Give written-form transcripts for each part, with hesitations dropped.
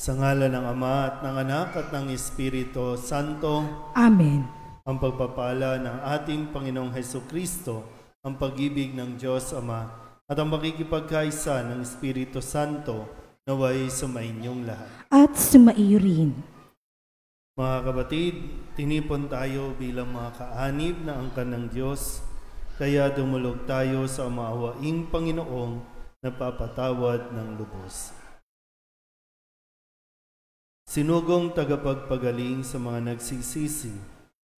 Sa ngalan ng Ama at ng Anak at ng Espiritu Santo. Amen. Ang pagpapala ng ating Panginoong Hesukristo, ang pag-ibig ng Diyos Ama, at ang makikipagkaisa ng Espiritu Santo naway sumainyong lahat. At sumaiyo rin. Mga kapatid, tinipon tayo bilang mga kaanib na angkan ng Diyos, kaya dumulog tayo sa maawaing Panginoong napapatawad ng lubos. Sinugong tagapagpagaling sa mga nagsisisi,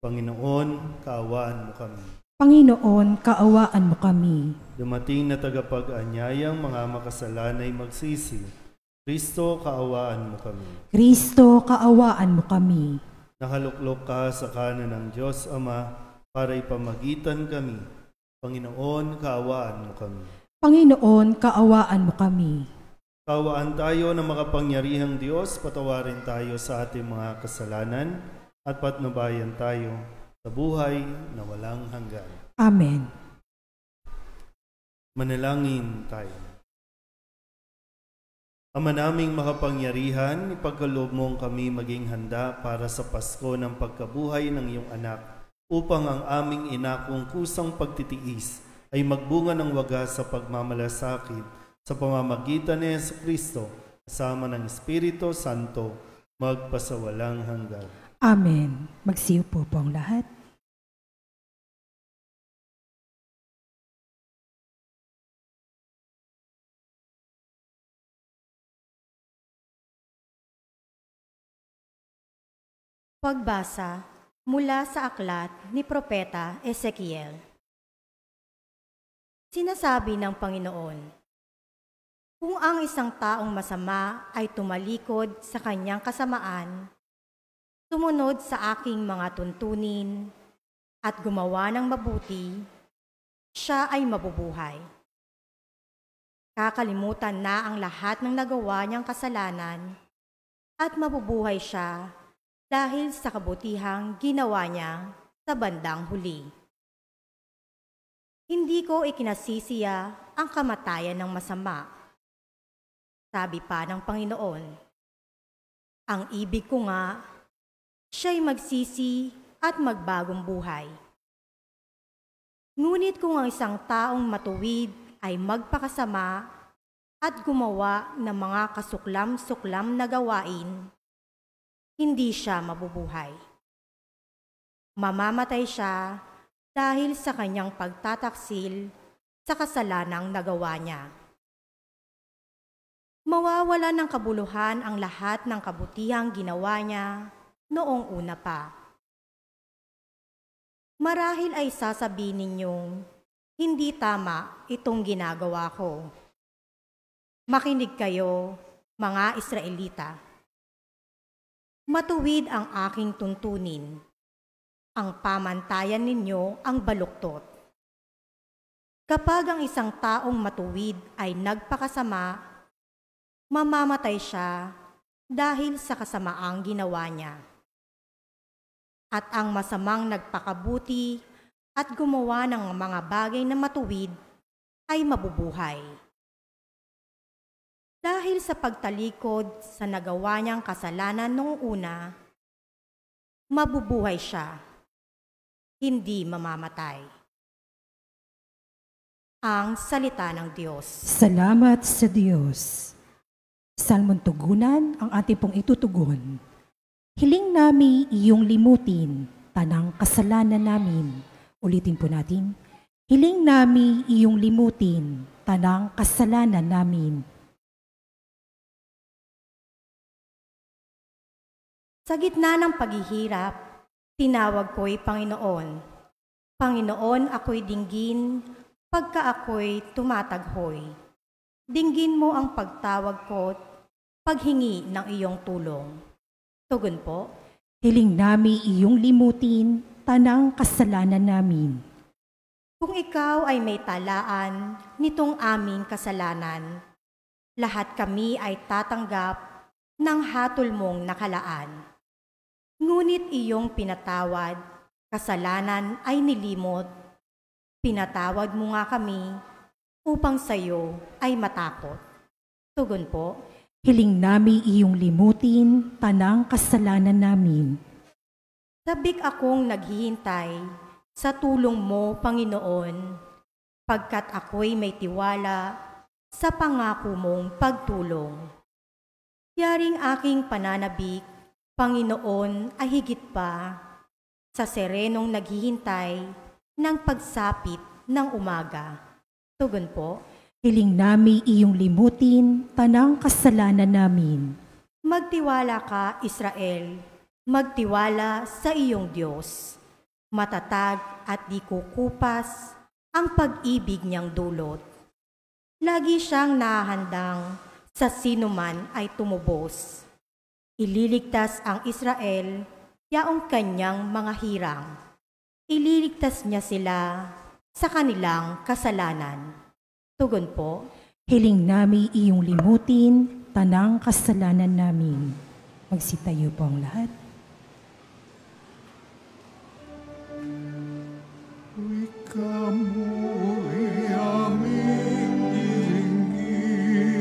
Panginoon, kaawaan mo kami. Panginoon, kaawaan mo kami. Dumating na tagapag-anyayang mga makasalanay magsisi, Kristo, kaawaan mo kami. Kristo, kaawaan mo kami. Nakaluklok ka sa kanan ng Diyos Ama para ipamagitan kami. Panginoon, kaawaan mo kami. Panginoon, kaawaan mo kami. Kaawaan tayo ng makapangyarihang Diyos, patawarin tayo sa ating mga kasalanan at patnubayan tayo sa buhay na walang hanggan. Amen. Manalangin tayo. Ama naming makapangyarihan, ipagkaloob mong kami maging handa para sa Pasko ng pagkabuhay ng iyong anak, upang ang aming inakong kusang pagtitiis ay magbunga ng wagas sa pagmamalasakit sa pamamagitan ni Jesucristo, kasama ng Espiritu Santo, magpasawalang hanggan. Amen. Magsiupo po ang lahat. Pagbasa mula sa aklat ni Propeta Ezekiel. Sinasabi ng Panginoon, kung ang isang taong masama ay tumalikod sa kanyang kasamaan, sumunod sa aking mga tuntunin, at gumawa ng mabuti, siya ay mabubuhay. Kakalimutan na ang lahat ng nagawa niyang kasalanan, at mabubuhay siya dahil sa kabutihang ginawa niya sa bandang huli. Hindi ko ikinasisiya ang kamatayan ng masama. Sabi pa ng Panginoon, ang ibig ko nga, siya'y magsisi at magbagong buhay. Ngunit kung ang isang taong matuwid ay magpakasama at gumawa ng mga kasuklam-suklam na gawain, hindi siya mabubuhay. Mamamatay siya dahil sa kanyang pagtataksil sa kasalanang nagawa niya. Mawawala ng kabuluhan ang lahat ng kabutihang ginawa niya noong una pa. Marahil ay sasabihin ninyong, hindi tama itong ginagawa ko. Makinig kayo, mga Israelita. Matuwid ang aking tuntunin. Ang pamantayan ninyo ang baluktot. Kapag ang isang taong matuwid ay nagpakasama, mamamatay siya dahil sa kasamaang ginawa niya. At ang masamang nagpakabuti at gumawa ng mga bagay na matuwid ay mabubuhay. Dahil sa pagtalikod sa nagawa niyang kasalanan noong una, mabubuhay siya, hindi mamamatay. Ang salita ng Diyos. Salamat sa Diyos. Salmon tugunan ang ating pong itutugon. Hiling nami iyong limutin, tanang kasalanan namin. Ulitin po natin. Hiling nami iyong limutin, tanang kasalanan namin. Sa gitna ng paghihirap, tinawag ko'y Panginoon. Panginoon, ako'y dinggin, pagka ako'y tumataghoy. Dinggin mo ang pagtawag ko't paghingi ng iyong tulong. Tugon po, Hiling nami iyong limutin, tanang kasalanan namin. kung ikaw ay may talaan nitong aming kasalanan, lahat kami ay tatanggap ng hatol mong nakalaan. Ngunit iyong pinatawad, kasalanan ay nilimot. Pinatawad mo nga kami upang sa'yo ay matakot. Tugon po, Hiling nami iyong limutin, tanang kasalanan namin. Sabik akong naghihintay sa tulong mo, Panginoon, pagkat ako'y may tiwala sa pangako mong pagtulong. Yaring aking pananabik, Panginoon, ay higit pa sa serenong naghihintay ng pagsapit ng umaga. Tugon po. Hiling nami iyong limutin, tanang kasalanan namin. Magtiwala ka, Israel, magtiwala sa iyong Diyos. Matatag at di kukupas ang pag-ibig niyang dulot. Lagi siyang nahahandang sa sinuman ay tumubos. Ililigtas ang Israel, yaong kanyang mga hirang. Ililigtas niya sila sa kanilang kasalanan. Tugon po. Hiling nami iyong limutin, tanang kasalanan namin. Magsitayo po ang lahat. Wika mo'y aming dinggin,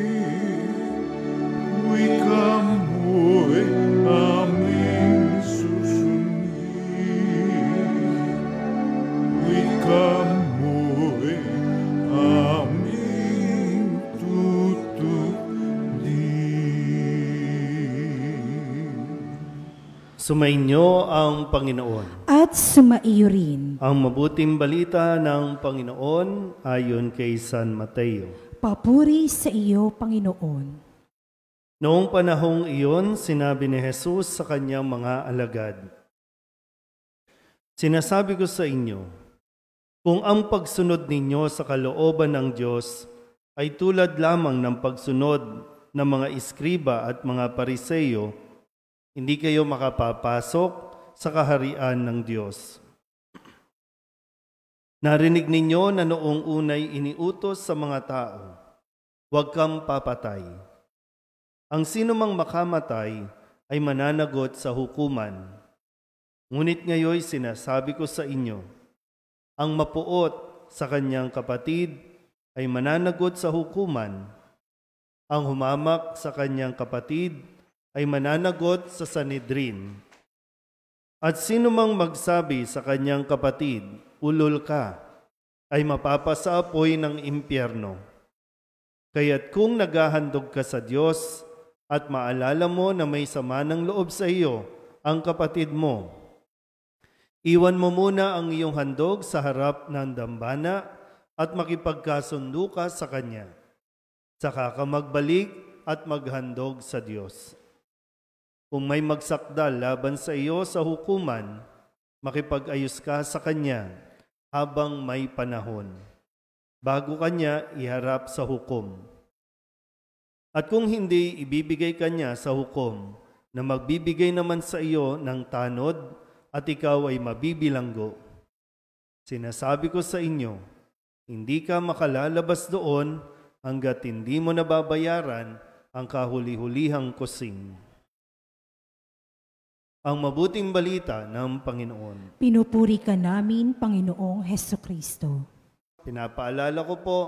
wika mo'y aming susundin, wika mo'y aming tutupdin. Sumainyo ang Panginoon. At sumaiyo rin. Ang mabuting balita ng Panginoon ayon kay San Mateo. Papuri sa iyo, Panginoon. Noong panahong iyon, sinabi ni Jesus sa kanyang mga alagad, "Sinasabi ko sa inyo, kung ang pagsunod ninyo sa kalooban ng Diyos ay tulad lamang ng pagsunod ng mga iskriba at mga pariseyo, hindi kayo makapapasok sa kaharian ng Diyos. Narinig ninyo na noong unay iniutos sa mga tao, huwag kang papatay. Ang sinumang makamatay ay mananagot sa hukuman. Ngunit ngayon sinasabi ko sa inyo, ang mapuot sa kanyang kapatid ay mananagot sa hukuman. Ang humamak sa kanyang kapatid ay mananagot sa Sanhedrin. At sino mang magsabi sa kanyang kapatid, ulol ka, ay mapapasa apoy ng impyerno. Kaya't kung naghahandog ka sa Diyos at maalala mo na may sama ng loob sa iyo ang kapatid mo, iwan mo muna ang iyong handog sa harap ng dambana at makipagkasundo ka sa kanya. Saka ka magbalik at maghandog sa Diyos. Kung may magsakdal laban sa iyo sa hukuman, makipag-ayos ka sa kanya habang may panahon, bago kanya iharap sa hukom. At kung hindi ibibigay kanya sa hukom, na magbibigay naman sa iyo ng tanod at ikaw ay mabibilanggo. Sinasabi ko sa inyo, hindi ka makalalabas doon hanggat hindi mo nababayaran ang kahuli-hulihang kusing." Ang mabuting balita ng Panginoon. Pinupuri ka namin, Panginoong Hesukristo. Pinapaalala ko po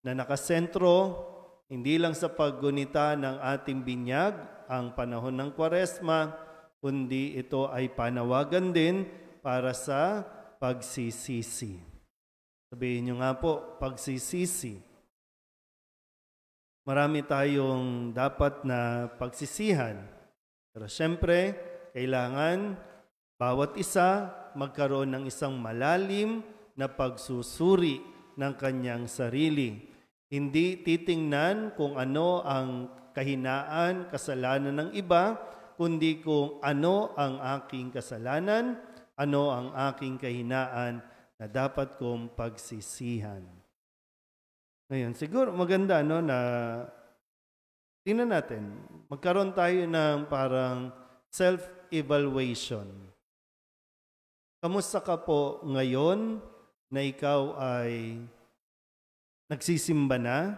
na nakasentro hindi lang sa paggunita ng ating binyag ang panahon ng Kwaresma, kundi ito ay panawagan din para sa pagsisisi. Sabihin nyo nga po, pagsisisi. Marami tayong dapat na pagsisihan. Pero syempre, kailangan bawat isa magkaroon ng isang malalim na pagsusuri ng kanyang sarili. Hindi titingnan kung ano ang kahinaan, kasalanan ng iba, kundi kung ano ang aking kasalanan, ano ang aking kahinaan na dapat kong pagsisihan. Ngayon, siguro maganda na tingnan natin, magkaroon tayo ng parang self-evaluation. Kamusta ka po ngayon na ikaw ay nagsisimba na?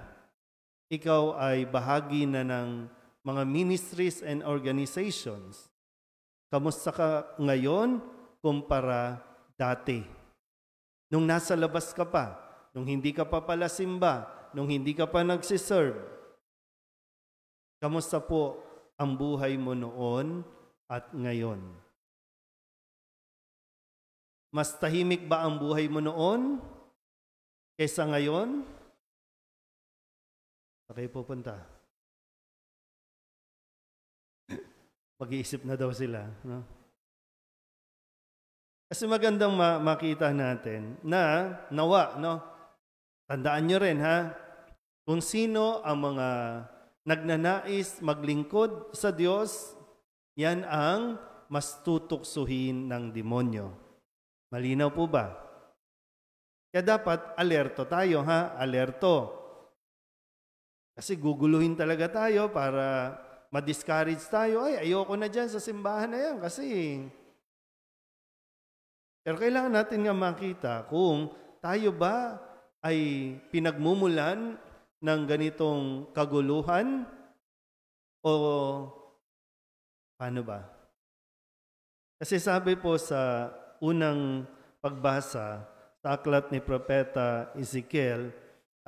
Ikaw ay bahagi na ng mga ministries and organizations. Kamusta ka ngayon kumpara dati? Nung nasa labas ka pa, nung hindi ka pa pala simba, nung hindi ka pa nagsiserve. Kamusta po ang buhay mo noon at ngayon? Mas tahimik ba ang buhay mo noon kaysa ngayon? Okay, pupunta. Mag-iisip na daw sila. No? Kasi magandang makita natin na nawa, no? Tandaan nyo rin, ha? Kung sino ang mga nagnanais maglingkod sa Diyos, yan ang mas tutuksuhin ng demonyo. Malinaw po ba? Kaya dapat alerto tayo, ha? Alerto. Kasi guguluhin talaga tayo para ma-discourage tayo. Ay, ayoko na dyan sa simbahan na yan kasi... Pero kailangan natin nga makita kung tayo ba ay pinagmumulan ng ganitong kaguluhan o paano ba? Kasi sabi po sa unang pagbasa sa aklat ni Propeta Ezekiel,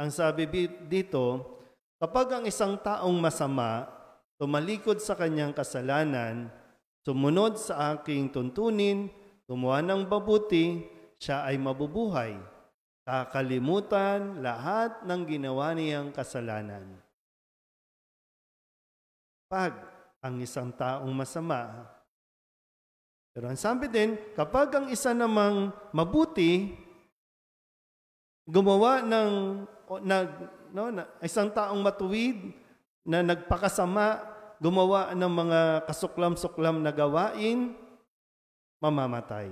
ang sabi dito, kapag ang isang taong masama tumalikod sa kanyang kasalanan, sumunod sa aking tuntunin, gumawa ng mabuti, siya ay mabubuhay. Kakalimutan lahat ng ginawa niyang kasalanan. Pag ang isang taong masama. Pero ang sabi din, kapag ang isa namang mabuti, gumawa ng isang taong matuwid na nagpakasama, gumawa ng mga kasuklam-suklam na gawain, mamamatay.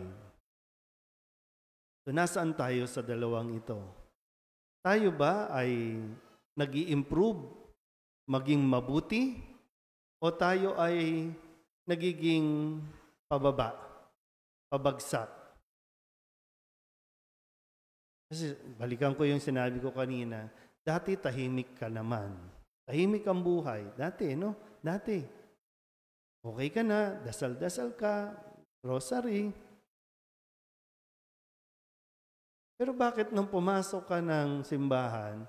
So, nasaan tayo sa dalawang ito? Tayo ba ay nag-i-improve, maging mabuti? O tayo ay nagiging pababa, pabagsak? Kasi balikan ko yung sinabi ko kanina, dati tahimik ka naman. Tahimik ang buhay. Dati, no? Dati. Okay ka na, dasal-dasal ka, rosary. Pero bakit nung pumasok ka ng simbahan,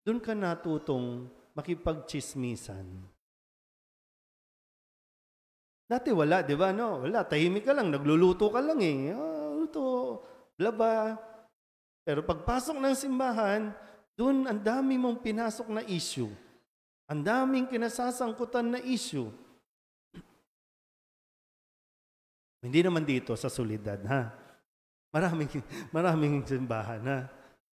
doon ka natutong makipagchismisan? Dati wala, di ba? No? Wala, tahimik ka lang, nagluluto ka lang eh. Luto, blaba. Pero pagpasok ng simbahan, doon ang dami mong pinasok na issue. Ang daming kinasasangkutan na issue. Hindi naman dito sa Soledad, ha? Maraming simbahan, ha?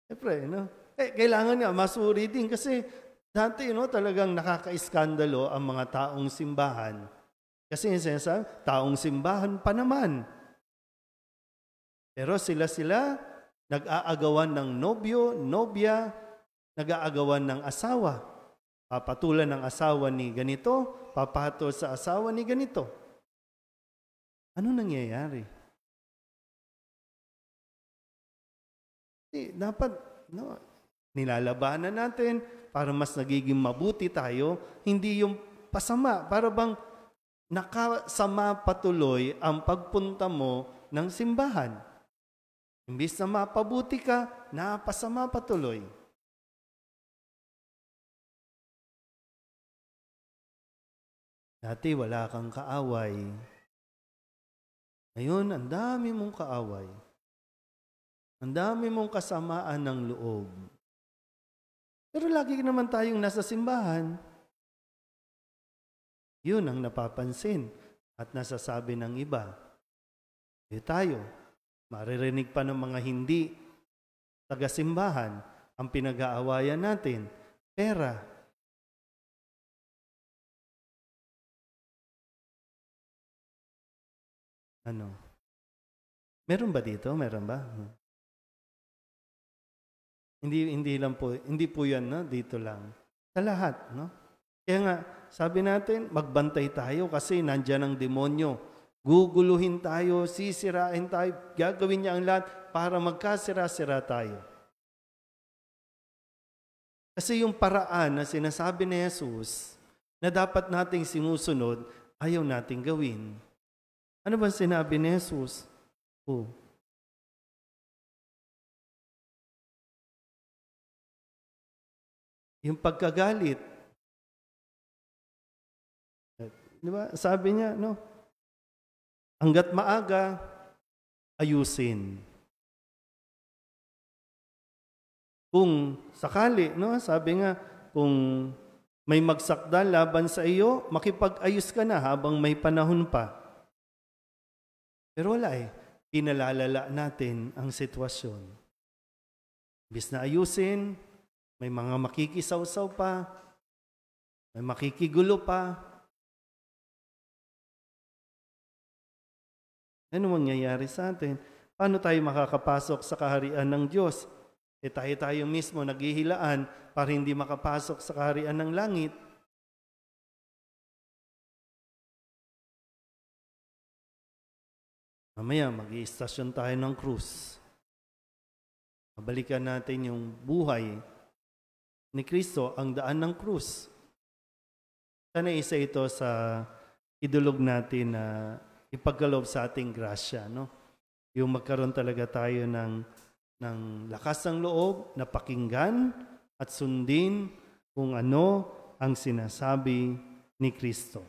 Siyempre, no? Kailangan nga masuri din kasi dati, no, talagang nakaka-iskandalo ang mga taong simbahan. Kasi sinasabi, taong simbahan pa naman. Pero sila nag-aagawan ng nobyo, nobya, nag-aagawan ng asawa. Papatulan ng asawa ni ganito, papato sa asawa ni ganito. Ano nangyayari? Dapat nilalabanan natin para mas nagiging mabuti tayo, hindi yung pasama. Para bang nakasama patuloy ang pagpunta mo ng simbahan. Imbis na mapabuti ka, napasama patuloy. Dati wala kang kaaway. Ngayon, ang dami mong kaaway. Ang dami mong kasamaan ng loob. Pero lagi naman tayong nasa simbahan. Yun ang napapansin at nasasabi ng iba. Tayo, maririnig pa ng mga hindi taga-simbahan ang pinag-aawayan natin. Pera. Ano? Meron ba dito? Meron ba? Hindi lang po, hindi po 'yan, no? Dito lang. Sa lahat, no? Kaya nga, sabi natin, magbantay tayo kasi nandiyan ang demonyo. Guguluhin tayo, sisirain tayo, gagawin niya ang lahat para magkasira-sira tayo. Kasi yung paraan na sinasabi ni Jesus na dapat nating sinusunod, ayaw nating gawin. Ano ba sinabi ni Jesus? Yung pagkagalit. Di ba? Sabi niya, no? Hanggat maaga, ayusin. Kung sakali, no? Sabi nga, kung may magsakdal laban sa iyo, makipag-ayos ka na habang may panahon pa. Pero wala eh. Pinalalala natin ang sitwasyon. Imbis na ayusin, may mga makikisaw-saw pa, may makikigulo pa. Ano mangyayari sa atin? Paano tayo makakapasok sa kaharian ng Diyos? Tayo mismo naghihilaan para hindi makapasok sa kaharian ng langit. Mamaya, mag-iistasyon tayo ng krus. Mabalikan natin yung buhay ni Kristo, ang daan ng krus. Sana isa ito sa idulog natin na ipagkaloob sa ating grasya, no? Yung magkaroon talaga tayo ng lakas ng loob na pakinggan at sundin kung ano ang sinasabi ni Kristo.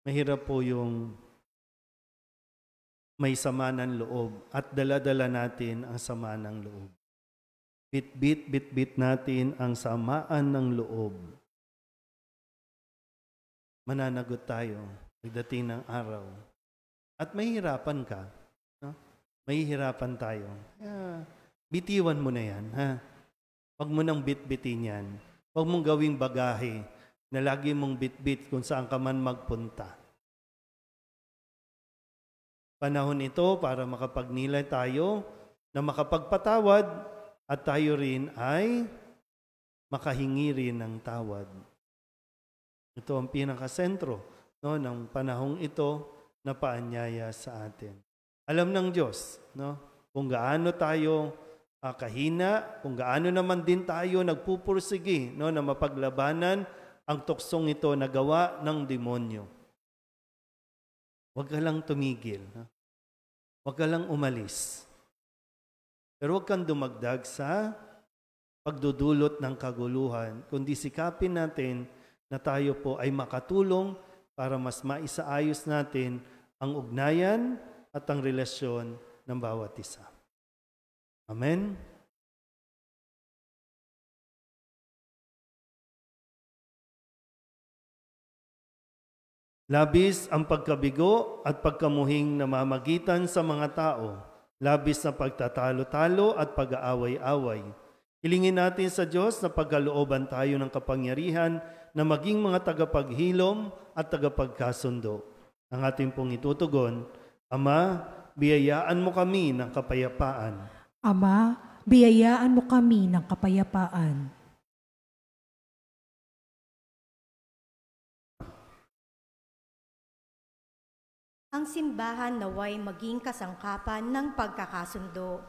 Mahirap po yung may sama ng loob at dala-dala natin ang sama ng loob. Bit-bit natin ang samaan ng loob. Mananagot tayo pagdating ng araw. At mahihirapan ka. No? Mahihirapan tayo. Kaya, bitiwan mo na yan. Ha? Huwag mo nang bit-bitin yan. Huwag mong gawing bagahe na lagi mong bit-bit kung saan ka man magpunta. Panahon ito para makapagnilay tayo na makapagpatawad at tayo rin ay makahingi rin ng tawad. Ito ang pinakasentro, no, ng panahong ito na paanyaya sa atin. Alam ng Diyos, no, kung gaano tayo kahina, kung gaano naman din tayo nagpupursigi, no, na mapaglabanan ang tuksong ito na gawa ng demonyo. Huwag ka lang tumigil. No? Huwag ka lang umalis. Pero huwag kang dumagdag sa pagdudulot ng kaguluhan, kundi sikapin natin na tayo po ay makatulong para mas maisaayos natin ang ugnayan at ang relasyon ng bawat isa. Amen? Labis ang pagkabigo at pagkamuhing namamagitan sa mga tao. Labis na pagtatalo-talo at pag-aaway-away. Hilingin natin sa Diyos na pagkalooban tayo ng kapangyarihan na maging mga tagapaghilom at tagapagkasundo. Ang ating pong itutugon, Ama, biyayaan mo kami ng kapayapaan. Ama, biyayaan mo kami ng kapayapaan. Ang simbahan naway maging kasangkapan ng pagkakasundo,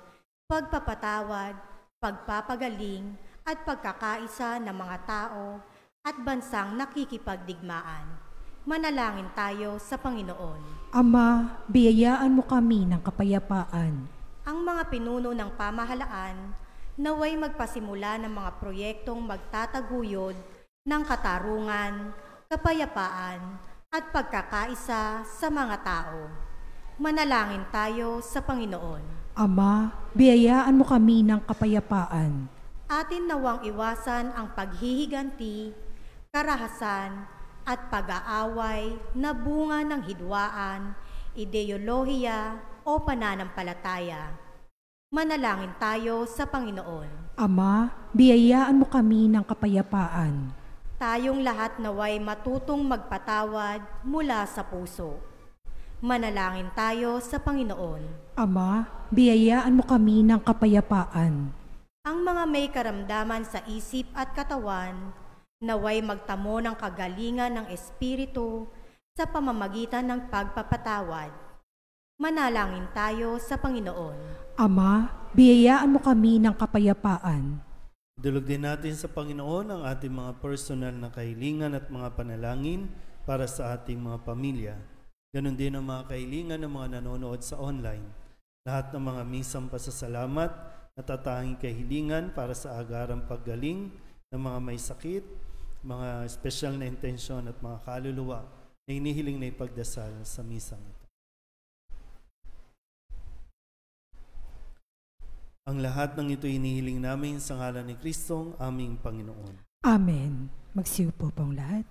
pagpapatawad, pagpapagaling at pagkakaisa ng mga tao at bansang nakikipagdigmaan. Manalangin tayo sa Panginoon. Ama, biyayaan mo kami ng kapayapaan. Ang mga pinuno ng pamahalaan naway magpasimula ng mga proyektong magtataguyod ng katarungan, kapayapaan, at pagkakaisa sa mga tao. Manalangin tayo sa Panginoon. Ama, biyayaan mo kami ng kapayapaan. Atin nawang iwasan ang paghihiganti, karahasan, at pag-aaway na bunga ng hidwaan, ideolohiya o pananampalataya. Manalangin tayo sa Panginoon. Ama, biyayaan mo kami ng kapayapaan. Tayong lahat naway matutong magpatawad mula sa puso. Manalangin tayo sa Panginoon. Ama, biyayaan mo kami ng kapayapaan. Ang mga may karamdaman sa isip at katawan, naway magtamo ng kagalingan ng Espiritu sa pamamagitan ng pagpapatawad. Manalangin tayo sa Panginoon. Ama, biyayaan mo kami ng kapayapaan. Dulog din natin sa Panginoon ang ating mga personal na kahilingan at mga panalangin para sa ating mga pamilya. Ganon din ang mga kahilingan ng mga nanonood sa online. Lahat ng mga misang pasasalamat, natatanging kahilingan para sa agarang paggaling ng mga may sakit mga special na intensyon at mga kaluluwa na inihiling na ipagdasal sa misang ito. Ang lahat ng ito inihiling namin sa ngalan ni Kristong aming Panginoon. Amen. Magsiupo pong lahat.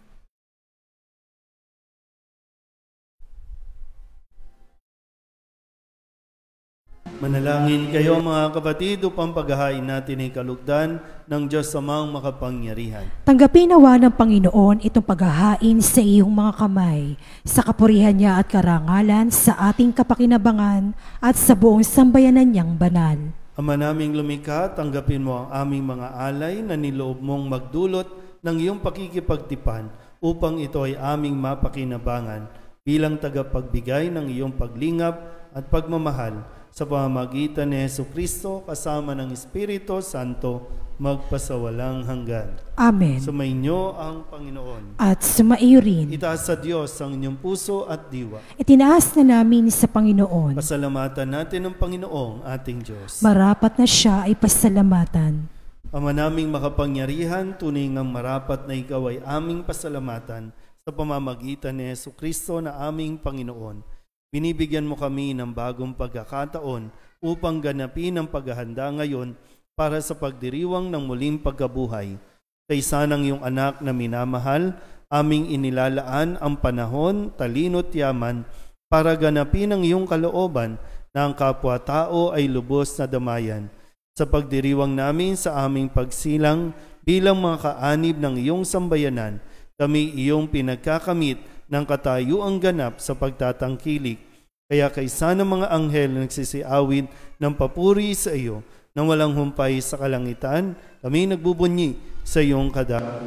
Manalangin kayo mga kapatid upang paghahain natin ay kalugdan ng Diyos Amang makapangyarihan. Tanggapin nawa ng Panginoon itong paghahain sa iyong mga kamay, sa kapurihan niya at karangalan, sa ating kapakinabangan at sa buong sambayanan niyang banal. Ama naming lumikha, tanggapin mo ang aming mga alay na niloob mong magdulot ng iyong pakikipagtipan upang ito ay aming mapakinabangan bilang tagapagbigay ng iyong paglingap at pagmamahal sa pamamagitan ni Jesucristo kasama ng Espiritu Santo magpasawalang hanggan. Amen. Sumainyo ang Panginoon. At sumaiyo rin. Itaas sa Diyos ang inyong puso at diwa. Itinaas na namin sa Panginoon. Pasalamatan natin ang Panginoong ating Diyos. Marapat na siya ay pasalamatan. Ama naming makapangyarihan, tunay ngang marapat na ikaw ay aming pasalamatan sa pamamagitan ni Jesucristo na aming Panginoon. Binibigyan mo kami ng bagong pagkakataon upang ganapin ang paghahanda ngayon para sa pagdiriwang ng muling pagkabuhay. Kaysa ng iyong anak na minamahal, aming inilalaan ang panahon, talino't yaman para ganapin ang iyong kalooban na ang kapwa-tao ay lubos na damayan. Sa pagdiriwang namin sa aming pagsilang bilang mga kaanib ng iyong sambayanan, kami iyong pinagkakamit ng katayuang ganap sa pagtatangkilik. Kaya kaysa ng mga anghel na nagsisiawit ng papuri sa iyo nang walang humpay sa kalangitan, kami nagbubunyi sa iyong kadakilaan.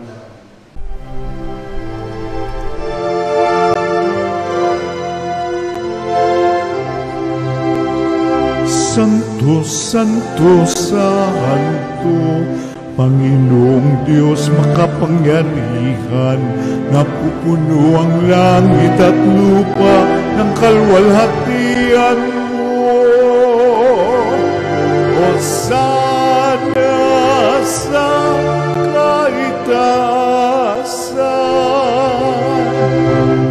Santo, Santo, Santo, Panginoong Diyos makapangyarihan, napupuno ang langit at lupa ng kalwalhatian mo. Hosana sa kaitaasan,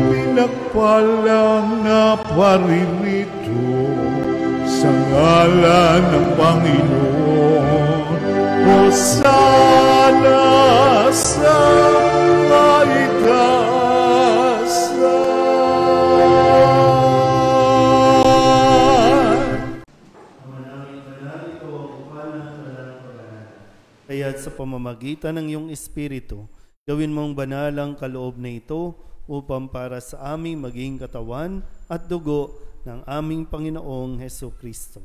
pinagpalang na paririto sa ngalan ng Panginoon. Hosana sa kaitaasan. Kaya't sa pamamagitan ng iyong Espiritu, gawin mong banal ang kaloob na ito upang para sa aming maging katawan at dugo ng aming Panginoong Hesukristo.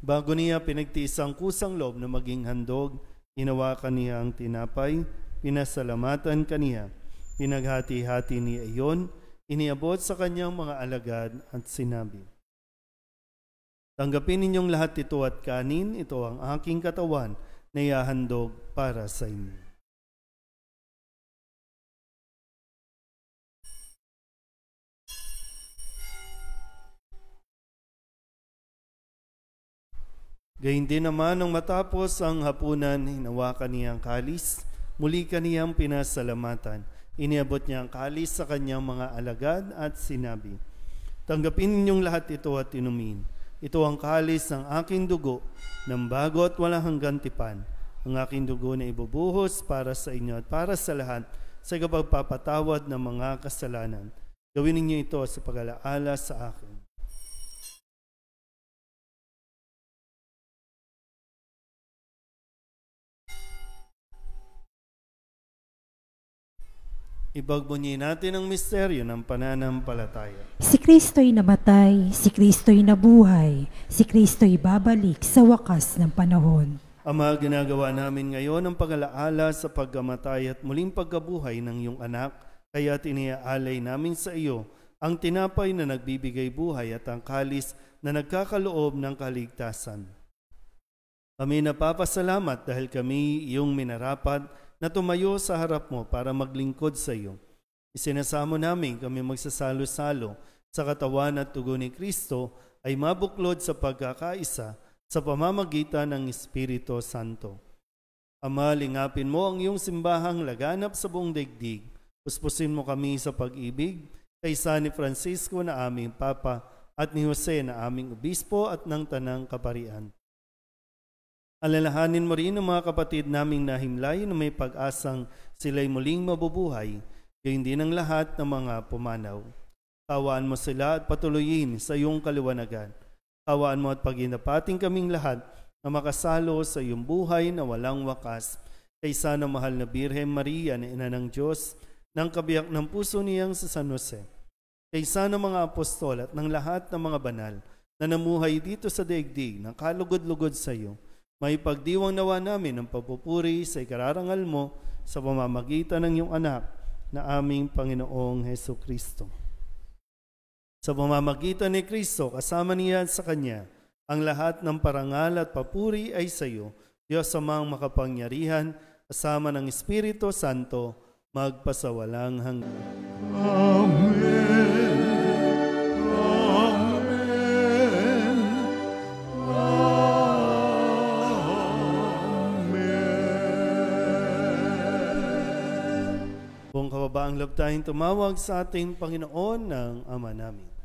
Bago niya pinagtiis ang kusang loob na maging handog, hinawakan niya ang tinapay, pinasalamatan kaniya, pinaghati-hati niya iyon, iniabot sa kanyang mga alagad at sinabi, "Tanggapin ninyong lahat ito at kanin, ito ang aking katawan na ihahandog para sa inyo." Gayun din naman nang matapos ang hapunan, hinawakan niya ang kalis, muli kaniyang pinasalamatan. Iniabot niya ang kalis sa kanyang mga alagad at sinabi, "Tanggapin ninyong lahat ito at inumin. Ito ang kalis ng aking dugo, ng bago at walang hanggang tipan. Ang aking dugo na ibubuhos para sa inyo at para sa lahat sa kapagpapatawad ng mga kasalanan. Gawin ninyo ito sa pag-alaala sa akin." Ibagbunyi natin ang misteryo ng pananampalataya. Si Kristo'y namatay, si Kristo'y nabuhay, si Kristo'y babalik sa wakas ng panahon. Ama, ginagawa namin ngayon ang pag-alaala sa pagkamatay at muling pagkabuhay ng iyong anak, kaya tiniaalay namin sa iyo ang tinapay na nagbibigay buhay at ang kalis na nagkakaloob ng kaligtasan. Kami napapasalamat dahil kami iyong minarapat na tumayo sa harap mo para maglingkod sa iyo. Isinasamo namin kami magsasalo-salo sa katawan at dugo ni Kristo ay mabuklod sa pagkakaisa sa pamamagitan ng Espiritu Santo. Ama, lingapin mo ang iyong simbahang laganap sa buong daigdig. Puspusin mo kami sa pag-ibig, kaysa ni Francisco na aming Papa at ni Jose na aming Obispo at ng Tanang Kaparian. Alalahanin mo rin ang mga kapatid naming nahimlay na may pag-asang sila'y muling mabubuhay, gayon din ang lahat ng mga pumanaw. Kawaan mo sila at patuloyin sa iyong kaliwanagan. Kawaan mo at paginapating kaming lahat na makasalo sa iyong buhay na walang wakas, kaysa ng mahal na Birhen Maria na Ina ng Diyos, ng kabiyak ng puso niyang sa San Jose, kaysa ng mga apostol at ng lahat ng mga banal na namuhay dito sa daigdig ng kalugod-lugod sa iyo, may pagdiwang nawa namin ang pagpupuri sa ikararangal mo sa pamamagitan ng iyong anak na aming Panginoong Heso Kristo. Sa pamamagitan ni Kristo, kasama niya at sa Kanya, ang lahat ng parangal at papuri ay sa iyo, Diyos amang makapangyarihan, kasama ng Espiritu Santo, magpasawalang hanggan. Amen. Amen. Amen. Buong kababaang loob tayong tumawag sa ating Panginoon ng Ama namin.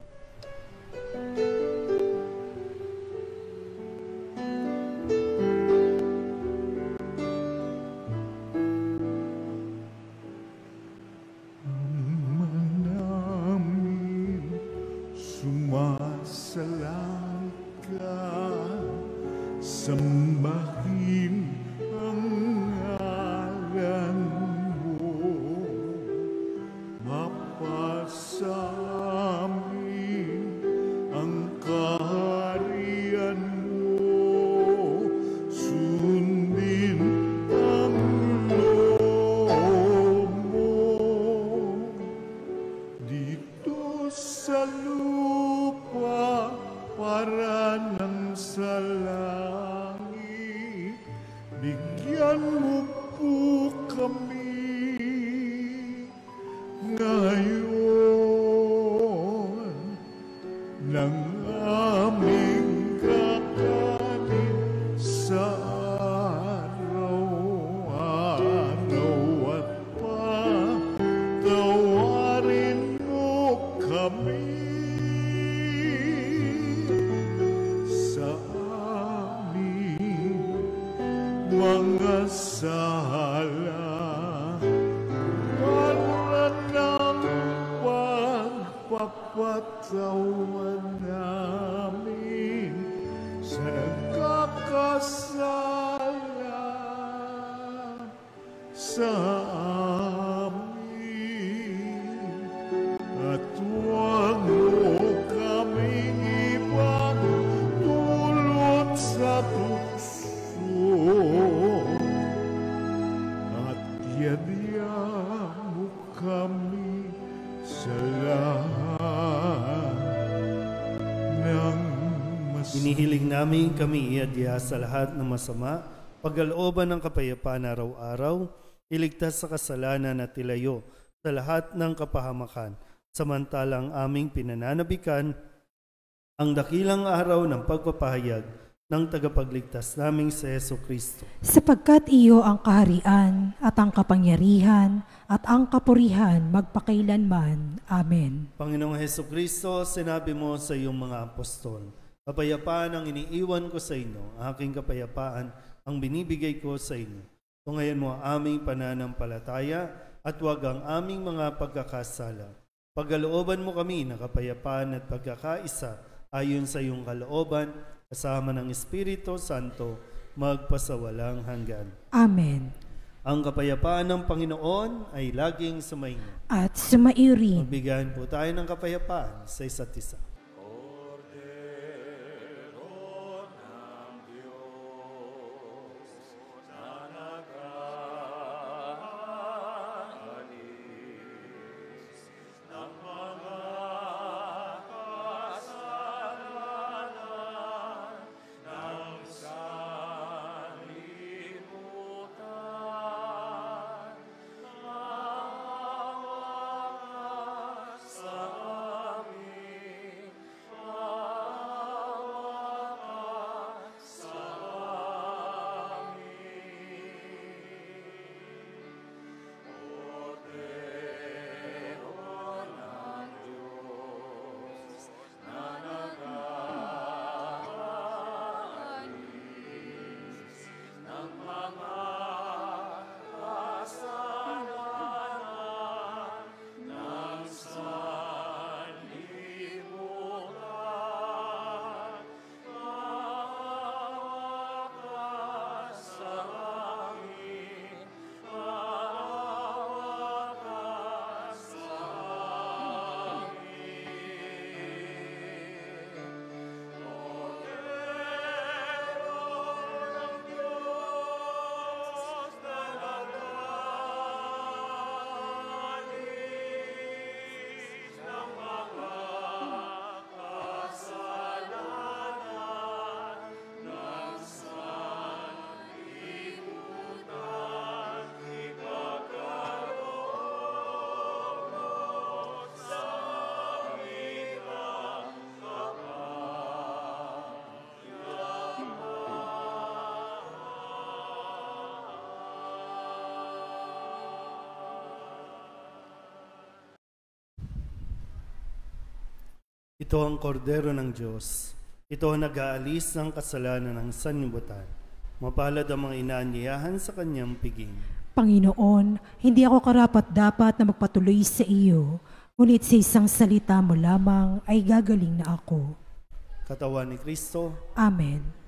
Sambahin ang ngalan mo, mapasamin ang kaharian mo, sundin ang loob mo, dito sa lupa para ng sala. Bigyan mo po kami ngayon ng aming kakanin sa araw-araw at patawarin mo kami sa mga sala, para ng pagpapatawan namin sa nagkakasala sa amin, at huwag mo kaming ibang dulot sa tukso, at yadya mo kami sa lahat ng masama. Inihiling namin kami iadya sa lahat ng masama, pagkalooban ng kapayapaan araw-araw, iligtas sa kasalanan at ilayo sa lahat ng kapahamakan, samantalang aming pinananabikan ang dakilang araw ng pagpapahayag ng tagapagligtas naming si Heso Kristo. Sapagkat iyo ang kaharian at ang kapangyarihan at ang kapurihan magpakailanman. Amen. Panginoong Heso Kristo, sinabi mo sa iyong mga apostol, kapayapaan ang iniiwan ko sa inyo, aking kapayapaan ang binibigay ko sa inyo. Tungayan mo ang aming pananampalataya at huwag ang aming mga pagkakasala. Pagkalooban mo kami ng kapayapaan at pagkakaisa ayon sa iyong kalooban, kasama ng Espiritu Santo, magpasawalang hanggan. Amen. Ang kapayapaan ng Panginoon ay laging sumainyo. At sumaiyo rin. Magbigyan po tayo ng kapayapaan sa isa't isa. Ito ang kordero ng Diyos. Ito ang nag-aalis ng kasalanan ng sanlibutan. Mapalad ang mga inaanyayahan sa kanyang piging. Panginoon, hindi ako karapat-dapat na magpatuloy sa iyo, ngunit sa isang salita mo lamang ay gagaling na ako. Katawan ni Kristo. Amen.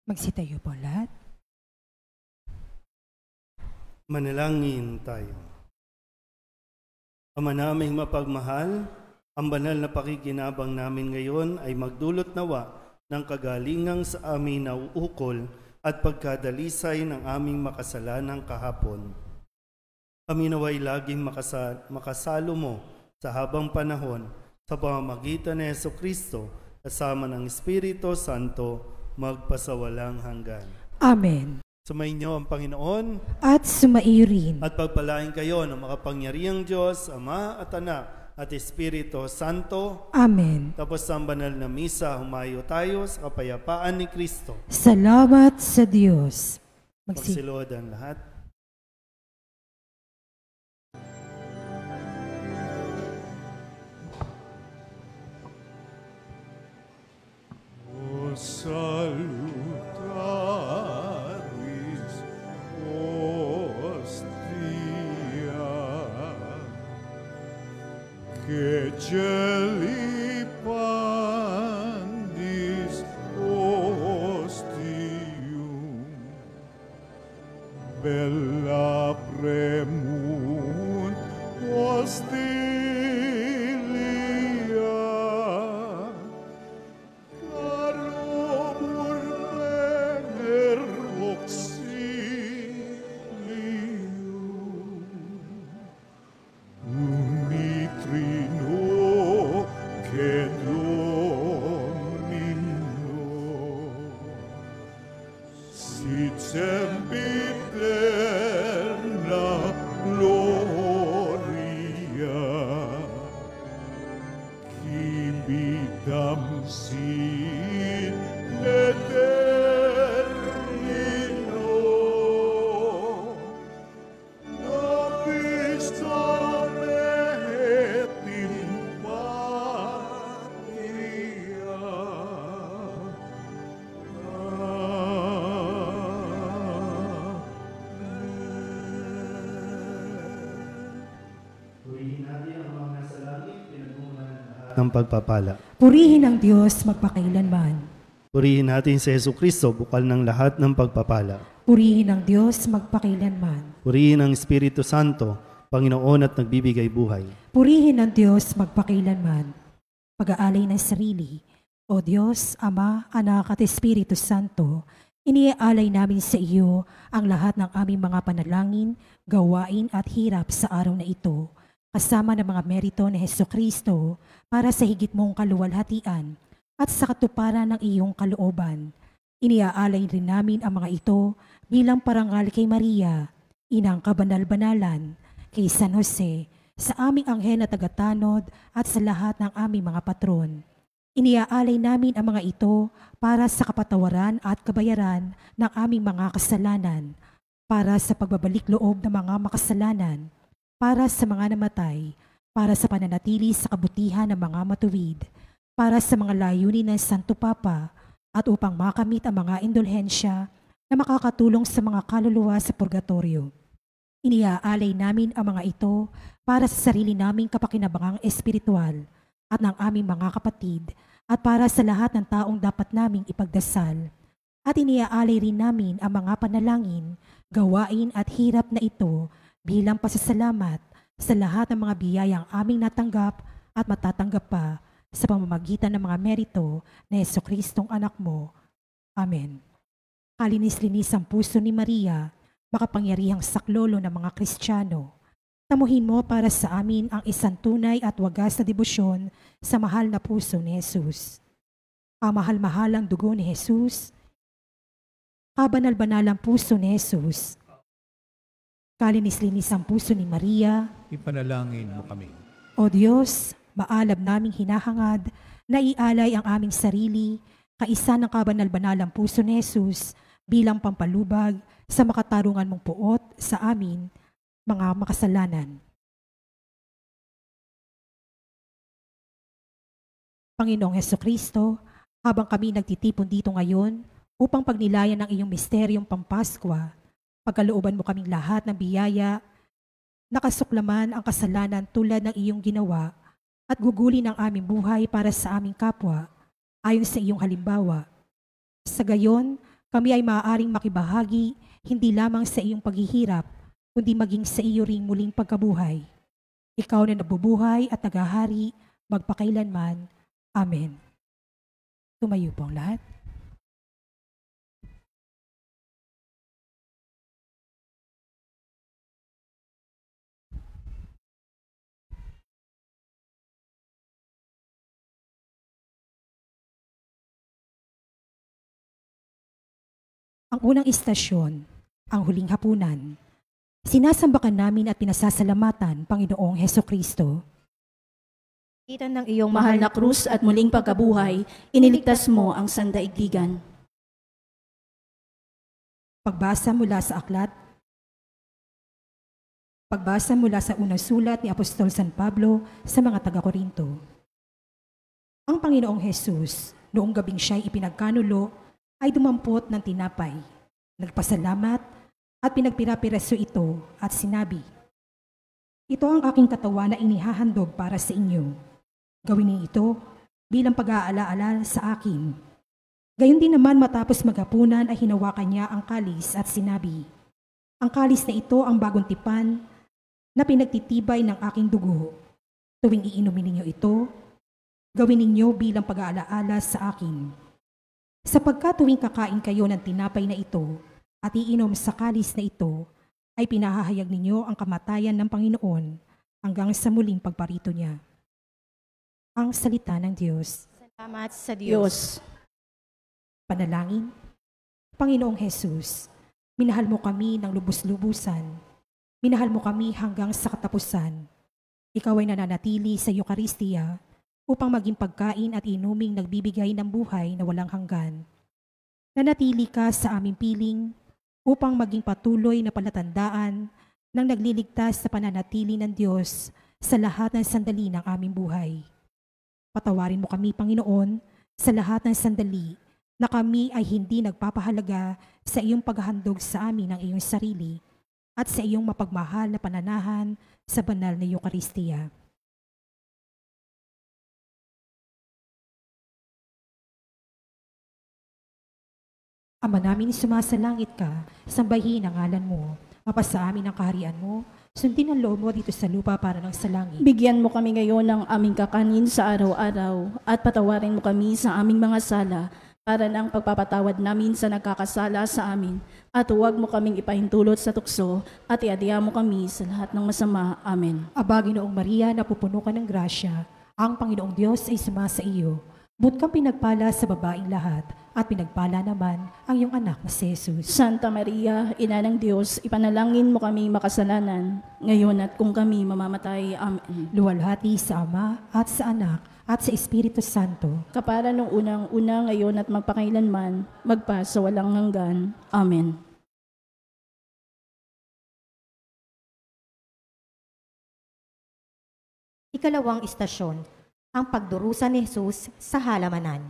Magsitayo po lahat. Manalangin tayo. Ama naming mapagmahal, ang banal na pakikinabang namin ngayon ay magdulot nawa ng kagalingang sa amin na uukol at pagkadalisay ng aming makasalanang kahapon. Kami naway laging makasalo mo sa habang panahon sa pamamagitan ni Jesucristo kasama ng Espiritu Santo magpasawalang hanggan. Amen. Sumainyo ang Panginoon At sumairin. at pagpalain kayo ng makapangyarihang Diyos, Ama at Anak at Espiritu Santo. Amen. Tapos ang banal na misa, humayo tayo sa kapayapaan ni Kristo. Salamat sa Diyos. Magsilod ang lahat. Salutaris hostia, que celi pandis hostium, bella premunt hostilia, ng pagpapala. Purihin ang Diyos magpakailanman. Purihin natin si Jesucristo, bukal ng lahat ng pagpapala. Purihin ng Diyos magpakailanman. Purihin ang Espiritu Santo, Panginoon at nagbibigay buhay. Purihin ng Diyos magpakailanman. Pag-aalay ng sarili, O Diyos, Ama, Anak at Espiritu Santo, iniaalay namin sa iyo ang lahat ng aming mga panalangin, gawain at hirap sa araw na ito, kasama ng mga merito ni Hesukristo para sa higit mong kaluwalhatian at sa katuparan ng iyong kalooban. Iniaalay rin namin ang mga ito bilang parangal kay Maria, Inang Kabanal-Banalan, kay San Jose, sa aming anghel na tagatanod at sa lahat ng aming mga patron. Iniaalay namin ang mga ito para sa kapatawaran at kabayaran ng aming mga kasalanan, para sa pagbabalik loob ng mga makasalanan, para sa mga namatay, para sa pananatili sa kabutihan ng mga matuwid, para sa mga layunin ng Santo Papa, at upang makamit ang mga indulhensya na makakatulong sa mga kaluluwa sa purgatorio. Iniaalay namin ang mga ito para sa sarili naming kapakinabangang espiritual at ng aming mga kapatid at para sa lahat ng taong dapat naming ipagdasal. At iniaalay rin namin ang mga panalangin, gawain at hirap na ito bilang pasasalamat sa lahat ng mga biyayang aming natanggap at matatanggap pa sa pamamagitan ng mga merito na Jesucristong anak mo. Amen. Kalinis-linis ang puso ni Maria, makapangyarihang saklolo ng mga Kristiyano. Tamuhin mo para sa amin ang isang tunay at wagas na debosyon sa mahal na puso ni Jesus. Ang mahal-mahalang dugo ni Jesus, kabanal-banalang puso ni Jesus, kalinis-linis ang puso ni Maria, Ipanalangin mo kami. O Diyos, maalab naming hinahangad na ialay ang aming sarili, kaisa ng kabanal-banalang puso ni Jesus bilang pampalubag sa makatarungan mong puot sa amin, mga makasalanan. Panginoong Hesukristo, habang kami nagtitipon dito ngayon upang pagnilayan ng iyong misteryong Pampaskwa, pagkalooban mo kaming lahat ng biyaya, nakasuklaman ang kasalanan tulad ng iyong ginawa at gugulin ang aming buhay para sa aming kapwa ayon sa iyong halimbawa. Sa gayon, kami ay maaaring makibahagi hindi lamang sa iyong paghihirap, kundi maging sa iyo ring muling pagkabuhay. Ikaw na nabubuhay at naghahari magpakailanman. Amen. Tumayo po ang lahat. Ang unang istasyon, ang huling hapunan. Sinasambakan namin at pinasasalamatan, Panginoong Hesukristo. Itan ng iyong Mahal na krus at muling pagkabuhay, iniligtas mo ang sandaigdigan. Pagbasa mula sa unang sulat ni Apostol San Pablo sa mga taga-Korinto. Ang Panginoong Jesus, noong gabing siya'y ipinagkanulo, ay dumampot ng tinapay, nagpasalamat at pinagpirapiraso ito at sinabi, "Ito ang aking katawan na inihahandog para sa inyo. Gawin niyo ito bilang pag-aalaala sa akin." Gayon din naman matapos maghapunan ay hinawakan niya ang kalis at sinabi, "Ang kalis na ito ang bagong tipan na pinagtitibay ng aking dugo. Tuwing iinumin ninyo ito, gawin ninyo bilang pag-aalaala sa akin. Sapagkat tuwing kakain kayo ng tinapay na ito at iinom sa kalis na ito, ay pinahahayag ninyo ang kamatayan ng Panginoon hanggang sa muling pagparito niya." Ang salita ng Diyos. Salamat sa Diyos. Panalangin. Panginoong Jesus, minahal mo kami ng lubos-lubusan. Minahal mo kami hanggang sa katapusan. Ikaw ay nananatili sa Eucharistia upang maging pagkain at inuming nagbibigay ng buhay na walang hanggan. Nanatili ka sa aming piling upang maging patuloy na palatandaan ng nagliligtas sa pananatili ng Diyos sa lahat ng sandali ng aming buhay. Patawarin mo kami, Panginoon, sa lahat ng sandali na kami ay hindi nagpapahalaga sa iyong paghahandog sa amin ng iyong sarili at sa iyong mapagmahal na pananahan sa banal na Eucharistia. Ama namin sumasalangit ka, sambahin ang ngalan mo. Mapasa amin ang kaharian mo, sundin ang loob mo dito sa lupa para ng sa langit. Bigyan mo kami ngayon ng aming kakanin sa araw-araw at patawarin mo kami sa aming mga sala para ng pagpapatawad namin sa nagkakasala sa amin. At huwag mo kaming ipahintulot sa tukso at iadya mo kami sa lahat ng masama. Amen. Aba, Ginoong Maria, napupuno ka ng grasya. Ang Panginoong Diyos ay sumasa iyo. Buot kang pinagpala sa babaeng lahat, at pinagpala naman ang iyong anak na si Jesus. Santa Maria, Ina ng Diyos, ipanalangin mo kami makasalanan, ngayon at kung kami mamamatay. Amen. Luwalhati sa Ama at sa Anak at sa Espiritu Santo. Kapara nung unang-una, ngayon at magpakailanman, magpa sa walang hanggan. Amen. Ikalawang istasyon, ang pagdurusa ni Jesus sa halamanan.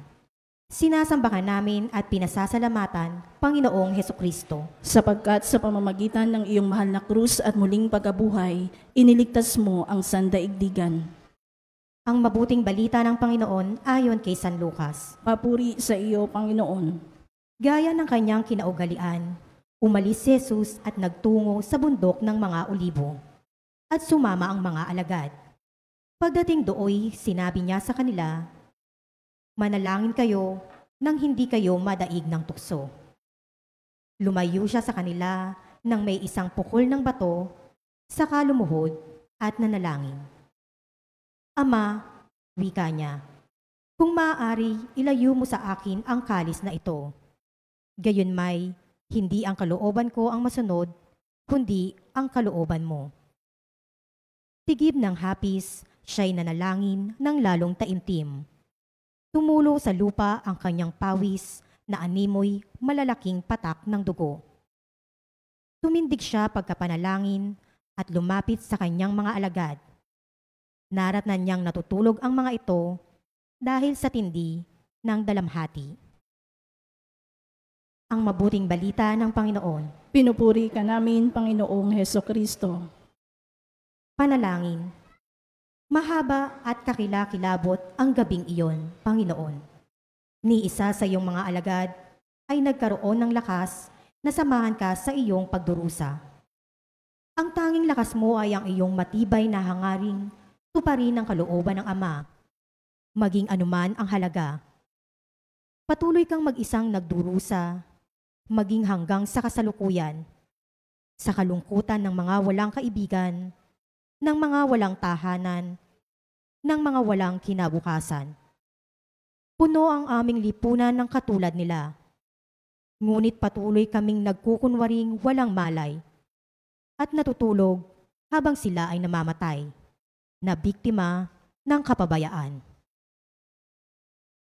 Sinasambahan namin at pinasasalamatan, Panginoong Hesukristo. Sapagkat sa pamamagitan ng iyong mahal na krus at muling pagkabuhay, iniligtas mo ang sandaigdigan. Ang mabuting balita ng Panginoon ayon kay San Lucas. Papuri sa iyo, Panginoon. Gaya ng kanyang kinaugalian, umalis si Jesus at nagtungo sa bundok ng mga olibo. At sumama ang mga alagad. Pagdating dooy, sinabi niya sa kanila, "Manalangin kayo nang hindi kayo madaig ng tukso." Lumayo siya sa kanila nang may isang pukol ng bato, saka lumuhod at nanalangin. "Ama," wika niya, "kung maaari, ilayo mo sa akin ang kalis na ito. Gayunmay, hindi ang kalooban ko ang masunod, kundi ang kalooban mo." Tigib ng hapis, siya'y nanalangin ng lalong taimtim. Tumulo sa lupa ang kanyang pawis na animoy malalaking patak ng dugo. Tumindig siya pagkapanalangin at lumapit sa kanyang mga alagad. Naratnan niyang natutulog ang mga ito dahil sa tindi ng dalamhati. Ang mabuting balita ng Panginoon. Pinupuri ka namin, Panginoong Hesukristo. Panalangin. Mahaba at kakilakilabot ang gabing iyon, Panginoon. Ni isa sa iyong mga alagad ay nagkaroon ng lakas na samahan ka sa iyong pagdurusa. Ang tanging lakas mo ay ang iyong matibay na hangaring tuparin ang kalooban ng Ama, maging anuman ang halaga. Patuloy kang mag-isang nagdurusa, maging hanggang sa kasalukuyan, sa kalungkutan ng mga walang kaibigan, ng mga walang tahanan, ng mga walang kinabukasan. Puno ang aming lipunan ng katulad nila. Ngunit patuloy kaming nagkukunwaring walang malay at natutulog habang sila ay namamatay, na biktima ng kapabayaan.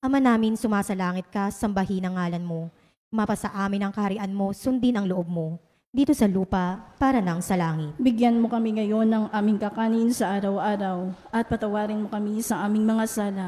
Ama namin, sumasalangit ka, sambahin ang ngalan mo, mapasa amin ang kaharian mo, sundin ang loob mo, dito sa lupa para nang sa langit. Bigyan mo kami ngayon ng aming kakanin sa araw-araw at patawarin mo kami sa aming mga sala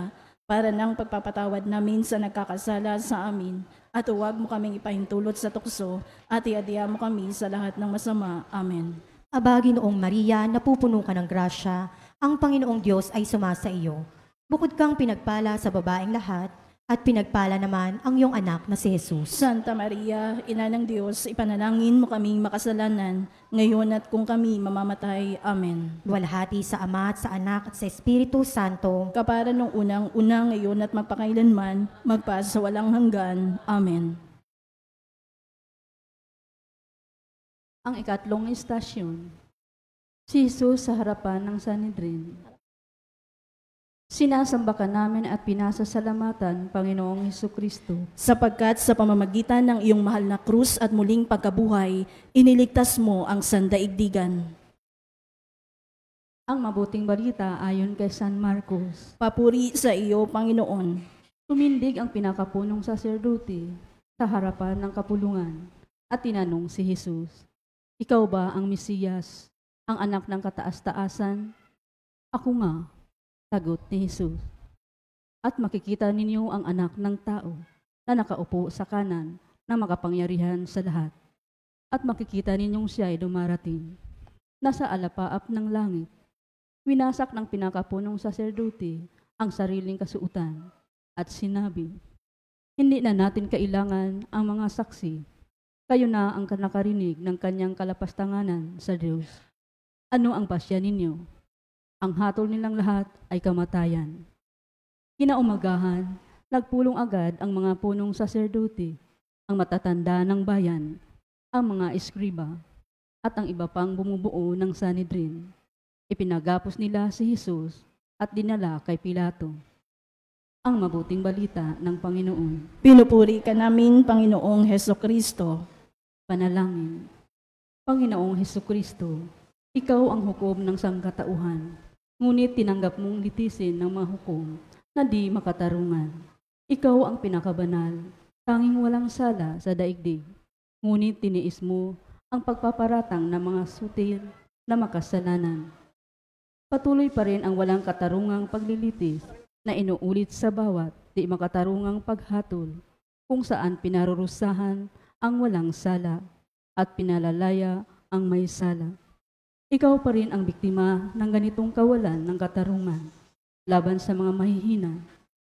para ng pagpapatawad namin sa nagkakasala sa amin. At huwag mo kaming ipahintulot sa tukso at iadya mo kami sa lahat ng masama. Amen. Aba, Ginoong Maria, napupuno ka ng grasya, ang Panginoong Diyos ay sumasa iyo. Bukod kang pinagpala sa babaeng lahat, at pinagpala naman ang iyong anak na si Jesus. Santa Maria, Ina ng Diyos, ipanalangin mo kaming makasalanan, ngayon at kung kami mamamatay. Amen. Luwalhati sa Ama at sa Anak at sa Espiritu Santo. Kapara nung unang-una, ngayon at magpakailanman, magpa sa walang hanggan. Amen. Ang ikatlong istasyon, si Jesus sa harapan ng Sanhedrin. Sinasamba ka namin at pinasasalamatan, Panginoong Hesukristo. Sapagkat sa pamamagitan ng iyong mahal na krus at muling pagkabuhay, iniligtas mo ang sandaigdigan. Ang mabuting balita ayon kay San Marcos. Papuri sa iyo, Panginoon. Tumindig ang pinakapunong saserdote sa harapan ng kapulungan at tinanong si Jesus, "Ikaw ba ang Mesiyas, ang anak ng kataas-taasan?" "Ako nga," sagot ni Jesus. "At makikita ninyo ang anak ng tao na nakaupo sa kanan ng makapangyarihan sa lahat. At makikita ninyong siya ay dumarating. Nasa alapaap ng langit." Winasak ng pinakapunong saserdote ang sariling kasuotan at sinabi, Hindi na natin kailangan ang mga saksi. Kayo na ang nakarinig ng kanyang kalapastanganan sa Diyos. Ano ang pasya ninyo? Ang hatol nilang lahat ay kamatayan. Kinaumagahan, nagpulong agad ang mga punong saserdote, ang matatanda ng bayan, ang mga eskriba, at ang iba pang bumubuo ng Sanhedrin. Ipinagapos nila si Jesus at dinala kay Pilato. Ang mabuting balita ng Panginoon. Pinupuri ka namin, Panginoong Hesukristo. Panalangin. Panginoong Hesukristo, ikaw ang hukom ng sangkatauhan, ngunit tinanggap mong litisin ng mga hukom na di makatarungan. Ikaw ang pinakabanal, tanging walang sala sa daigdig, ngunit tiniis mo ang pagpaparatang ng mga sutil na makasalanan. Patuloy pa rin ang walang katarungang paglilitis na inuulit sa bawat di makatarungang paghatol, kung saan pinarurusahan ang walang sala at pinalalaya ang may sala. Ikaw pa rin ang biktima ng ganitong kawalan ng katarungan laban sa mga mahihina,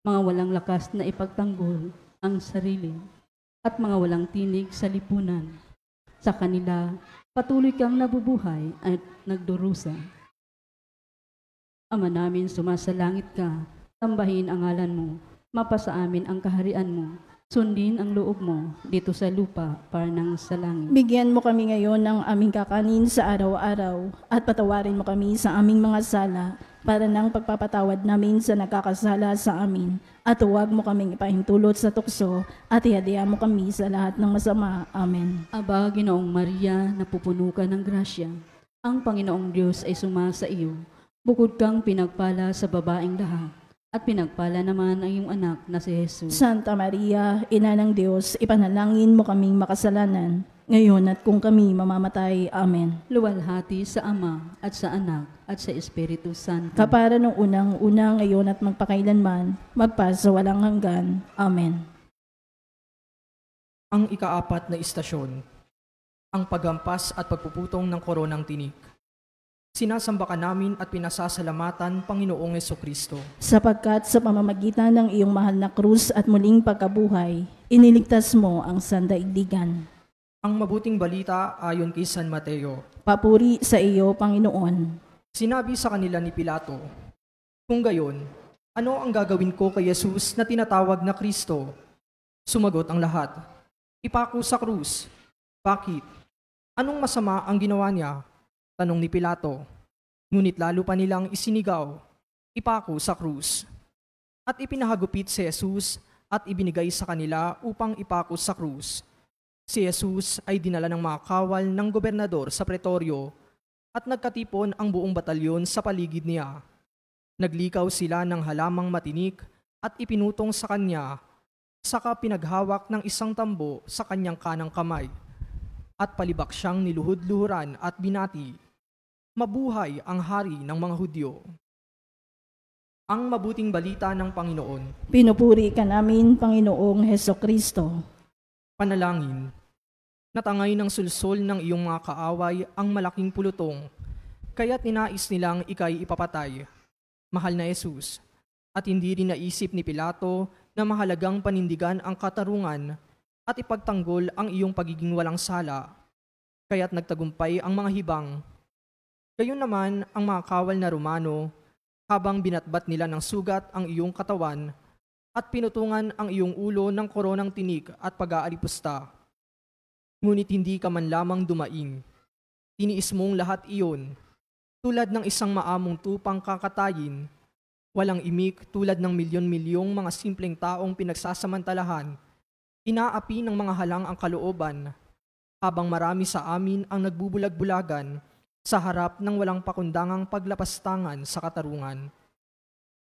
mga walang lakas na ipagtanggol ang sarili, at mga walang tinig sa lipunan. Sa kanila, patuloy kang nabubuhay at nagdurusa. Ama namin, sumasalangit ka, tambahin ang ngalan mo, mapasa amin ang kaharian mo, sundin ang loob mo dito sa lupa para nang sa langit. Bigyan mo kami ngayon ng aming kakanin sa araw-araw at patawarin mo kami sa aming mga sala para nang pagpapatawad namin sa nagkakasala sa amin. At huwag mo kaming ipahintulot sa tukso at ihadya mo kami sa lahat ng masama. Amen. Aba, Ginoong Maria, napupuno ka ng grasya. Ang Panginoong Diyos ay sumasa iyo. Bukod kang pinagpala sa babaeng lahat, at pinagpala naman ang iyong anak na si Jesus. Santa Maria, Ina ng Diyos, ipanalangin mo kaming makasalanan, ngayon at kung kami mamamatay. Amen. Luwalhati sa Ama at sa Anak at sa Espiritu Santo. Kapara nung unang-una, ngayon at magpakailanman, magpasawalang hanggan. Amen. Ang ikaapat na istasyon, ang paghampas at pagpuputong ng koronang tinik. Sinasamba ka namin at pinasasalamatan, Panginoong Hesukristo. Sapagkat sa pamamagitan ng iyong mahal na krus at muling pagkabuhay, iniligtas mo ang sandaigdigan. Ang mabuting balita ayon kay San Mateo. Papuri sa iyo, Panginoon. Sinabi sa kanila ni Pilato, "Kung gayon, ano ang gagawin ko kay Jesus na tinatawag na Kristo?" Sumagot ang lahat, "Ipako sa krus." "Bakit? Anong masama ang ginawa niya?" Tanong ni Pilato. Ngunit lalo pa nilang isinigaw, "Ipako sa krus." At ipinahagupit si Jesus at ibinigay sa kanila upang ipako sa krus. Si Jesus ay dinala ng mga kawal ng gobernador sa pretoryo at nagkatipon ang buong batalyon sa paligid niya. Naglikaw sila ng halamang matinik at ipinutong sa kanya, saka pinaghawak ng isang tambo sa kanyang kanang kamay. At palibak siyang niluhod-luhuran at binati, "Mabuhay ang hari ng mga Hudyo." Ang mabuting balita ng Panginoon. Pinupuri ka namin, Panginoong Hesukristo. Panalangin. Natangay ng sulsol ng iyong mga kaaway ang malaking pulutong, kaya't ninais nilang ikay ipapatay, mahal na Jesus, at hindi rin naisip ni Pilato na mahalagang panindigan ang katarungan at ipagtanggol ang iyong pagiging walang sala, kaya't nagtagumpay ang mga hibang. Gayon naman ang mga kawal na Romano, habang binatbat nila ng sugat ang iyong katawan at pinutungan ang iyong ulo ng koronang tinik at pag-aalipusta. Ngunit hindi ka man lamang dumaing. Tiniis mong lahat iyon, tulad ng isang maamong tupang kakatayin, walang imik tulad ng milyon-milyong mga simpleng taong pinagsasamantalahan. Inaapi ng mga halang ang kalooban, habang marami sa amin ang nagbubulag-bulagan sa harap ng walang pakundangang paglapastangan sa katarungan.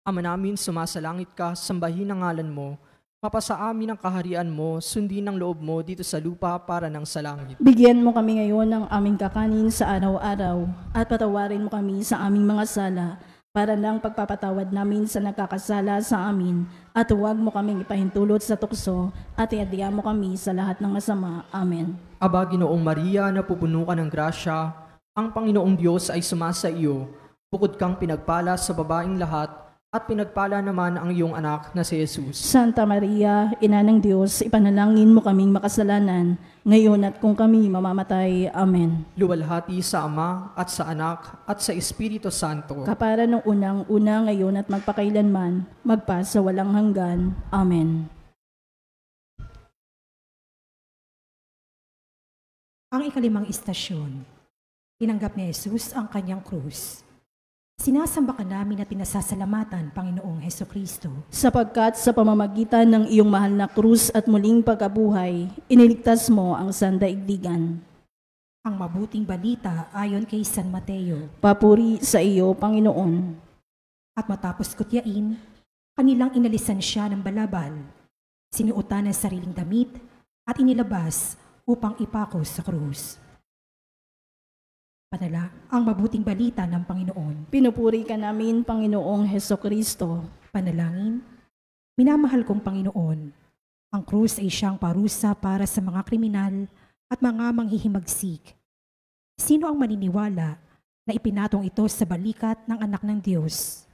Ama namin, sumasalangit ka, sambahin ang ngalan mo, mapasa amin ang kaharian mo, sundin ang loob mo dito sa lupa para nang sa langit. Bigyan mo kami ngayon ng aming kakanin sa araw-araw at patawarin mo kami sa aming mga sala para nang pagpapatawad namin sa nagkakasala sa amin, at huwag mo kaming ipahintulot sa tukso at iadya mo kami sa lahat ng masama. Amen. Aba, Ginoong Maria, napupuno ka ng grasya, ang Panginoong Diyos ay sumasa iyo. Bukod kang pinagpala sa babaeng lahat, At pinagpala naman ang iyong anak na si Jesus. Santa Maria, Ina ng Diyos, ipanalangin mo kaming makasalanan, ngayon at kung kami mamamatay. Amen. Luwalhati sa Ama at sa Anak at sa Espiritu Santo. Kapara ng unang-una, ngayon at magpakailanman, magpa sa walang hanggan. Amen. Ang ikalimang istasyon, tinanggap ni Jesus ang kanyang krus. Sinasamba ka namin at pinasasalamatan, Panginoong Hesukristo. Sapagkat sa pamamagitan ng iyong mahal na krus at muling pagkabuhay, iniligtas mo ang sandaigdigan. Ang mabuting balita ayon kay San Mateo. Papuri sa iyo, Panginoon. At matapos kutyain, kanilang inalisan siya ng balabal, sinuotan ng sariling damit at inilabas upang ipako sa krus. Padala ang mabuting balita ng Panginoon. Pinupuri ka namin, Panginoong Hesukristo. Panalangin, minamahal kong Panginoon, ang krus ay siyang parusa para sa mga kriminal at mga manghihimagsik. Sino ang maniniwala na ipinatong ito sa balikat ng anak ng Diyos,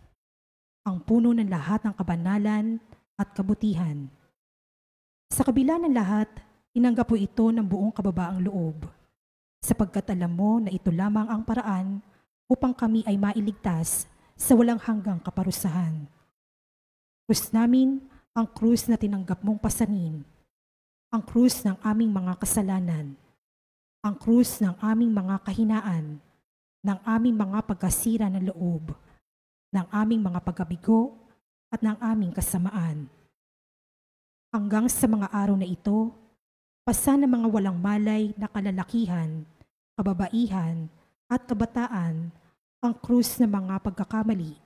ang puno ng lahat ng kabanalan at kabutihan? Sa kabila ng lahat, tinanggap po ito ng buong kababaang loob, sapagkat alam mo na ito lamang ang paraan upang kami ay mailigtas sa walang hanggang kaparusahan. Krus namin ang krus na tinanggap mong pasanin, ang krus ng aming mga kasalanan, ang krus ng aming mga kahinaan, ng aming mga pagkasira ng loob, ng aming mga pagkabigo at ng aming kasamaan. Hanggang sa mga araw na ito, pasa ng mga walang malay na kalalakihan, kababaihan at kabataan ang krus ng mga pagkakamali,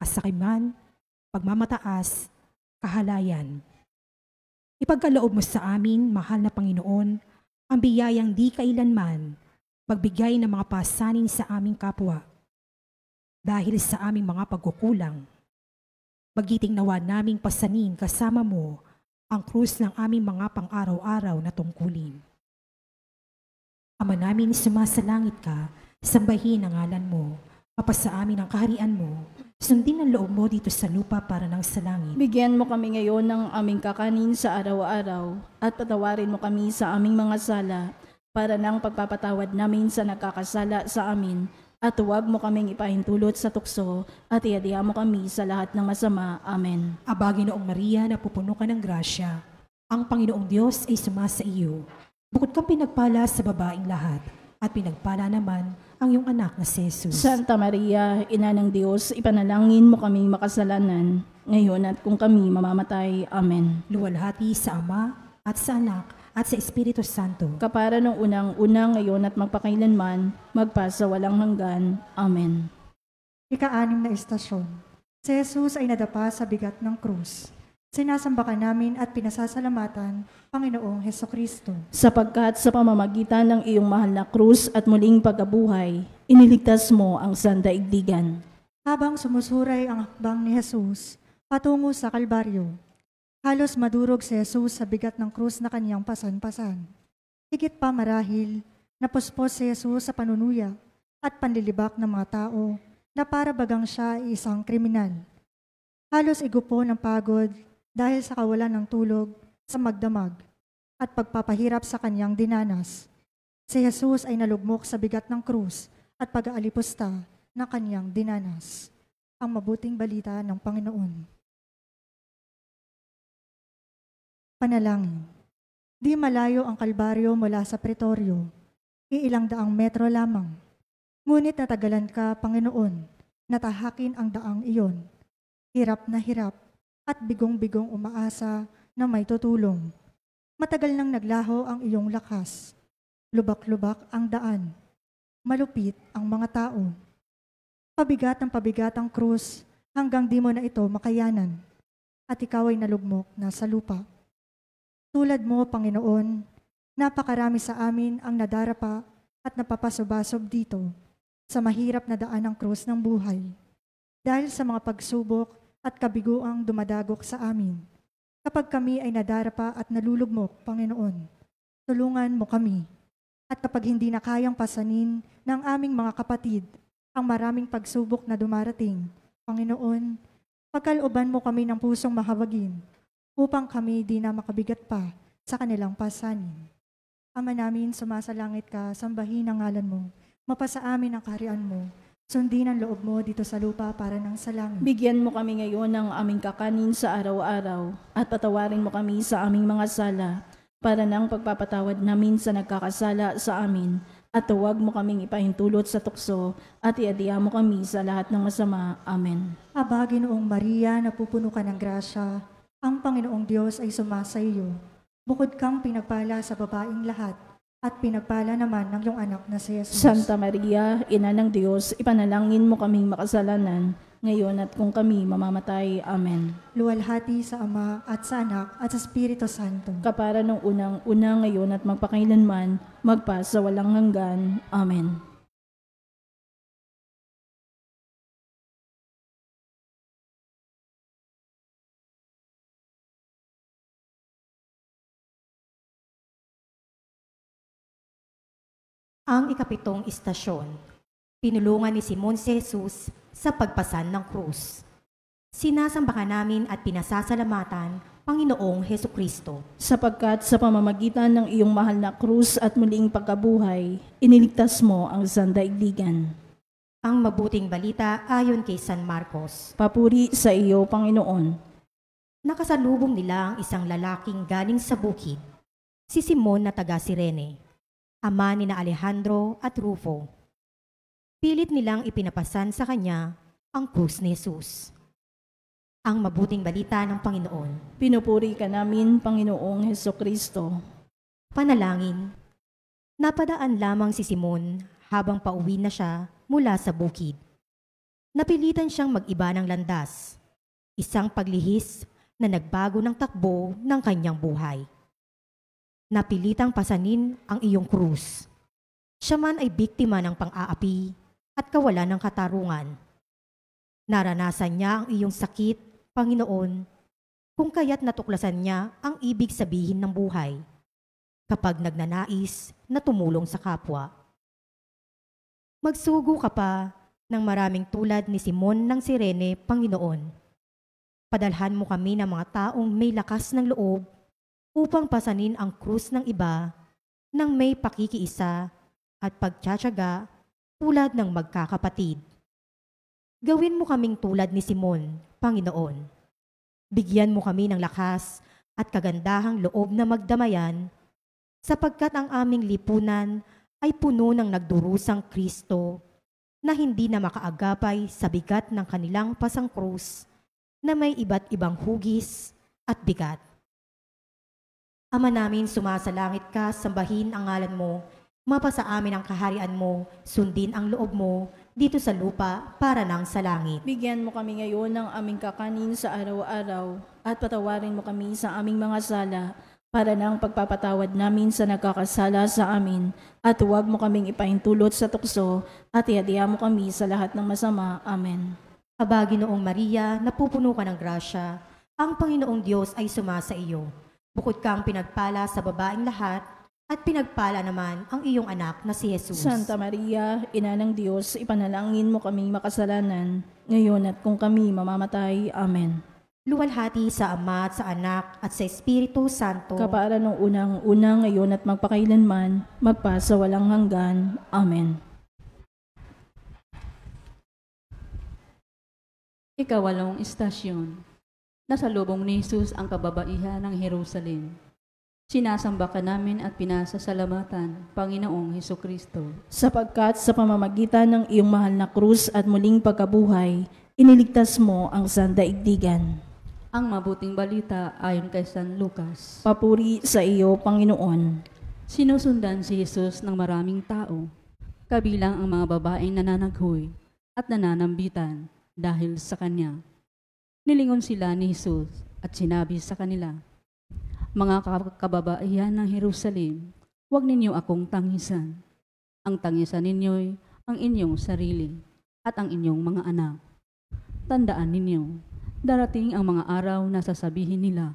kasakiman, pagmamataas, kahalayan. Ipagkaloob mo sa amin, mahal na Panginoon, ang biyayang di kailanman magbigay ng mga pasanin sa aming kapwa. Dahil sa aming mga pagkukulang, magiting nawa naming pasanin kasama mo ang krus ng aming mga pang-araw-araw na tungkulin. Ama namin, sumasalangit ka, sambahin ang ngalan mo, mapasa amin ang kaharian mo, sundin ang loob mo dito sa lupa para ng sa langit. Bigyan mo kami ngayon ng aming kakanin sa araw-araw at patawarin mo kami sa aming mga sala para ng pagpapatawad namin sa nagkakasala sa amin at huwag mo kaming ipahintulot sa tukso at iadya mo kami sa lahat ng masama. Amen. Aba, Ginoong Maria, napupuno ka ng grasya, ang Panginoong Diyos ay sumasa iyo. Bukod kang pinagpala sa babaeng lahat, at pinagpala naman ang iyong anak na si Jesus. Santa Maria, Ina ng Diyos, ipanalangin mo kaming makasalanan, ngayon at kung kami mamamatay. Amen. Luwalhati sa Ama, at sa Anak, at sa Espiritu Santo. Kapara ng unang-una, ngayon at magpakailanman, magpa sa walang hanggan. Amen. Ika-anim na istasyon. Si Jesus ay nadapa sa bigat ng krus. Sinasamba ka namin at pinasasalamatan, Panginoong Hesukristo. Sapagkat sa pamamagitan ng iyong mahal na krus at muling pagkabuhay, iniligtas mo ang sandaigdigan. Habang sumusuray ang hakbang ni Jesus patungo sa Kalbaryo, halos madurog si Jesus sa bigat ng krus na kanyang pasan-pasan. Higit pa marahil, napuspos si Jesus sa panunuya at panlilibak ng mga tao na para bagang siya ay isang kriminal. Halos igupo ng pagod dahil sa kawalan ng tulog sa magdamag at pagpapahirap sa kanyang dinanas. Si Jesus ay nalugmok sa bigat ng krus at pag-aalipusta na kanyang dinanas. Ang mabuting balita ng Panginoon. Panalangin. Di malayo ang Kalbaryo mula sa Pretoryo. Iilang daang metro lamang. Ngunit natagalan ka, Panginoon, natahakin ang daang iyon. Hirap na hirap at bigong-bigong umaasa na may tutulong. Matagal nang naglaho ang iyong lakas. Lubak-lubak ang daan. Malupit ang mga tao. Pabigat ang krus hanggang di mo na ito makayanan. At ikaw ay nalugmok na sa lupa. Tulad mo, Panginoon, napakarami sa amin ang nadarapa at napapasobasob dito sa mahirap na daan ng krus ng buhay. Dahil sa mga pagsubok at kabiguang dumadagok sa amin. Kapag kami ay nadarapa at nalulugmok, Panginoon, tulungan mo kami. At kapag hindi na kayang pasanin ng aming mga kapatid ang maraming pagsubok na dumarating, Panginoon, Pagkalooban mo kami ng pusong mahabagin, upang kami di na makabigat pa sa kanilang pasanin. Ama namin, sumasalangit ka, sambahin ang ngalan mo, mapasa amin ang kaharian mo, sundin ang loob mo dito sa lupa para ng sa langit. Bigyan mo kami ngayon ng aming kakanin sa araw-araw at patawarin mo kami sa aming mga sala para ng pagpapatawad namin sa nagkakasala sa amin. At huwag mo kaming ipahintulot sa tukso at iadya mo kami sa lahat ng masama. Amen. Aba, Ginoong Maria, napupuno ka ng grasya, ang Panginoong Diyos ay sumasa iyo. Bukod kang pinagpala sa babaeng lahat, at pinagpala naman ng iyong anak na si Jesus. Santa Maria, Ina ng Diyos, ipanalangin mo kaming makasalanan, ngayon at kung kami mamamatay. Amen. Luwalhati sa Ama at sa Anak at sa Espiritu Santo. Kapara nung unang-una ngayon at magpakailanman, magpa sa walang hanggan. Amen. Ang ikapitong istasyon, tinulungan ni Simon si Jesus sa pagpasan ng krus. Sinasamba ka namin at pinasasalamatan, Panginoong Hesukristo. Sapagkat sa pamamagitan ng iyong mahal na krus at muling pagkabuhay, iniligtas mo ang sandaigdigan. Ang mabuting balita ayon kay San Marcos. Papuri sa iyo, Panginoon. Nakasalubong nila ang isang lalaking galing sa bukid, si Simon na taga Cirene, ama ni na Alejandro at Rufo. Pilit nilang ipinapasan sa kanya ang krus ni Jesus. Ang mabuting balita ng Panginoon. Pinupuri ka namin, Panginoong Hesukristo. Panalangin. Napadaan lamang si Simon habang pauwi na siya mula sa bukid. Napilitan siyang mag-iba ng landas, isang paglihis na nagbago ng takbo ng kanyang buhay. Napilitang pasanin ang iyong krus. Siya man ay biktima ng pang-aapi at kawalan ng katarungan. Naranasan niya ang iyong sakit, Panginoon, kung kaya't natuklasan niya ang ibig sabihin ng buhay kapag nagnanais na tumulong sa kapwa. Magsugo ka pa ng maraming tulad ni Simon ng Cirene, Panginoon. Padalhan mo kami ng mga taong may lakas ng loob upang pasanin ang krus ng iba ng may pakikiisa at pagtsatsaga tulad ng magkakapatid. Gawin mo kaming tulad ni Simon, Panginoon. Bigyan mo kami ng lakas at kagandahang loob na magdamayan, sapagkat ang aming lipunan ay puno ng nagdurusang Kristo na hindi na makaagapay sa bigat ng kanilang pasangkrus na may iba't ibang hugis at bigat. Ama namin, sumasalangit ka, sambahin ang ngalan mo, mapasa amin ang kaharian mo, sundin ang loob mo, dito sa lupa para ng sa langit. Bigyan mo kami ngayon ng aming kakanin sa araw-araw at patawarin mo kami sa aming mga sala para ng pagpapatawad namin sa nagkakasala sa amin at huwag mo kaming ipahintulot sa tukso at iadya mo kami sa lahat ng masama. Amen. Aba, Ginoong Maria, napupuno ka ng grasya, ang Panginoong Diyos ay sumasa iyo. Bukod kang pinagpala sa babaeng lahat, at pinagpala naman ang iyong anak na si Jesus. Santa Maria, Ina ng Diyos, ipanalangin mo kaming makasalanan, ngayon at kung kami mamamatay. Amen. Luwalhati sa Ama at sa Anak at sa Espiritu Santo. Kapara nung unang-una, ngayon at magpakailanman, magpa sa walang hanggan. Amen. Ikawalong istasyon. Nasalubong ni Jesus ang kababaihan ng Jerusalem. Sinasamba ka namin at pinasasalamatan, Panginoong Hesukristo. Sapagkat sa pamamagitan ng iyong mahal na krus at muling pagkabuhay, iniligtas mo ang sandaigdigan. Ang mabuting balita ayon kay San Lucas. Papuri sa iyo, Panginoon. Sinusundan si Jesus ng maraming tao, kabilang ang mga babaeng nananaghoy at nananambitan dahil sa kanya. Nilingon sila ni Jesus at sinabi sa kanila, "Mga kababaihan ng Jerusalem, huwag ninyo akong tangisan. Ang tangisan ninyo'y ang inyong sarili at ang inyong mga anak. Tandaan ninyo, darating ang mga araw na sasabihin nila,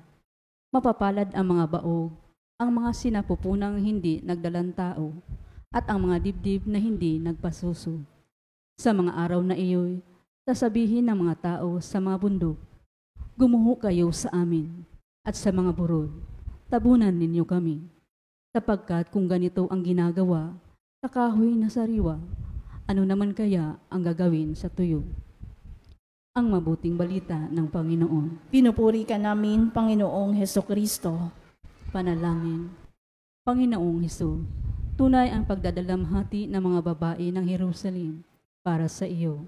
mapapalad ang mga baog, ang mga sinapupunang hindi nagdalang tao, at ang mga dibdib na hindi nagpasuso. Sa mga araw na iyo'y sasabihin ng mga tao sa mga bundok, Gumuho kayo sa amin at sa mga burol. Tabunan ninyo kami. Sapagkat kung ganito ang ginagawa sa kahoy na sariwa, ano naman kaya ang gagawin sa tuyo? Ang mabuting balita ng Panginoon. Pinupuri ka namin, Panginoong Hesukristo. Panalangin. Panginoong Hesus, tunay ang pagdadalamhati ng mga babae ng Jerusalem para sa iyo.